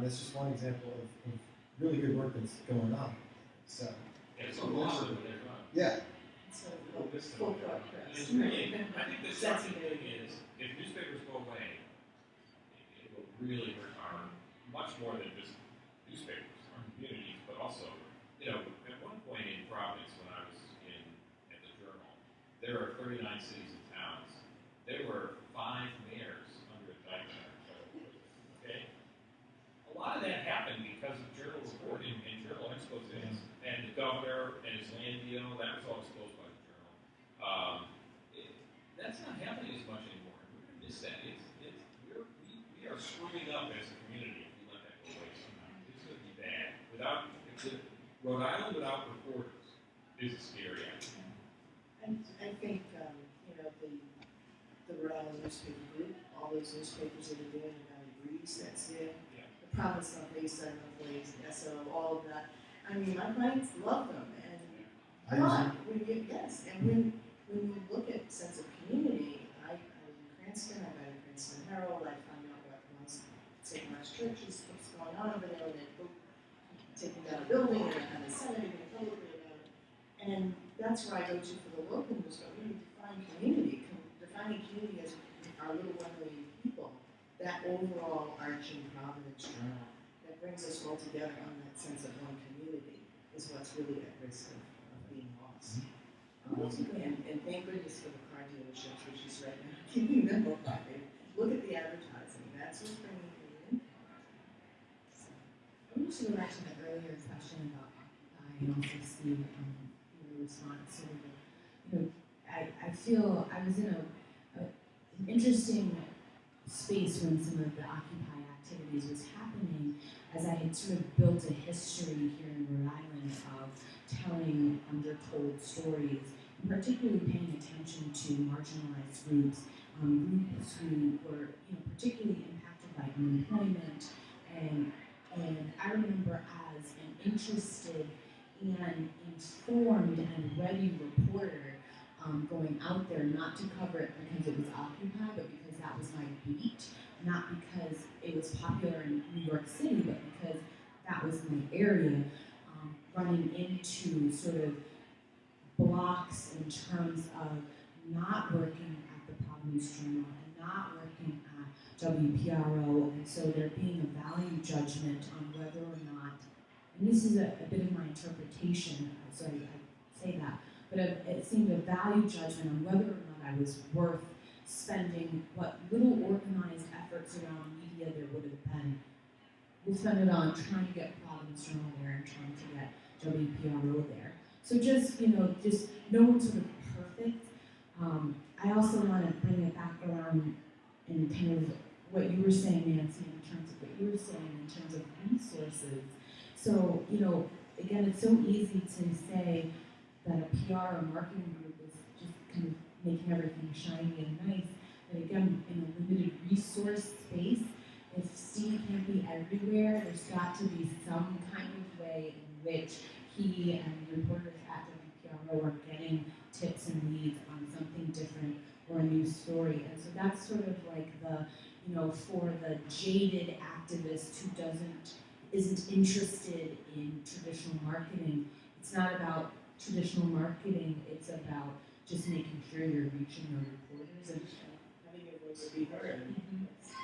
That's just one example of really good work that's going on. So, it's a lot of it. Yeah. So, full press. I think the shocking thing is, if newspapers go away, it will really hurt much more than just newspapers, our communities, but also, at one point in Providence, when I was at the Journal, there are 39 cities and towns. There were 5 mayors under indictment. Okay? A lot of that happened because of journal reporting and journal exposés, and the governor and his land deal, that was all exposed by the Journal. That's not happening as much anymore. We're going to miss that. We are screwing up as a community if we let that go away somehow. It's going to be bad. Rhode Island without reporters is a scary idea. And I think, the Rhode Island newspaper group, all those newspapers that are there, the Valley Breeze that's there, the Providence Northeast, the SO, all of that. I mean, my clients love them, and when you look at sense of community, I was in Cranston, I got a Cranston Herald, I found out about the ones St. Mark's Churches, what's going on over there, and then taking down a building, and a Senate, and publicly about it. And that's where I go to for the local news, but we define community, defining community as our little 1 million people, that overall arching Providence journal that brings us all together on that sense of one community is what's really at risk of being lost. And thank goodness for the car dealerships, which is right now keeping them alive. Look at the advertising, that's what's bringing them in. So. I want to go back to the earlier question about Occupy and also Steve, your response. Sort of, I feel I was in an interesting space when some of the Occupy activities was happening, as I had sort of built a history here in Rhode Island of telling undertold stories, and particularly paying attention to marginalized groups, groups who were particularly impacted by unemployment, and I remember as an interested and informed and ready reporter going out there, not to cover it because it was Occupy, but because that was my beat, not because it was popular in New York City, but because that was my area, running into sort of blocks in terms of not working at the Providence Journal and not working at WPRO, and so there being a value judgment on whether or not, and this is a bit of my interpretation, so I say that, but it seemed a value judgment on whether or not I was worth spending what little organized efforts around media there would have been. We spent it on trying to get Providence Journal there and trying to get WPRO there. So just no one's sort of perfect. I also want to bring it back around in kind of what you were saying, Nancy, in terms of what you were saying in terms of resources. So, again, it's so easy to say that a PR or marketing group is just kind of making everything shiny and nice. But again, in a limited resource space, if Steve can't be everywhere, there's got to be some kind of way in which he and the reporters at WPRO are getting tips and leads on something different or a new story. And so that's sort of like the, for the jaded activist who isn't interested in traditional marketing. It's not about traditional marketing, it's about just making sure you're reaching your reporters and having your voice be heard.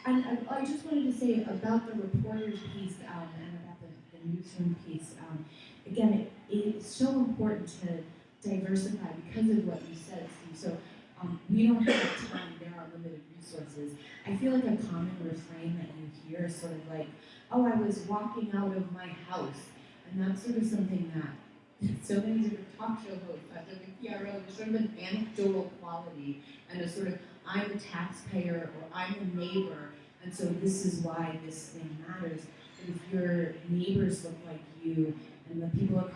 And I just wanted to say about the reporters piece and about the newsroom piece. Again, it's so important to diversify because of what you said, Steve. So we don't have time, there are limited resources. I feel like a common refrain that you hear is sort of like, oh, I was walking out of my house. And that's sort of something that so many different talk show hosts at WPRO, there's sort of an anecdotal quality and a sort of, I'm a taxpayer or I'm a neighbor, and so this is why this thing matters. But if your neighbors look like you and the people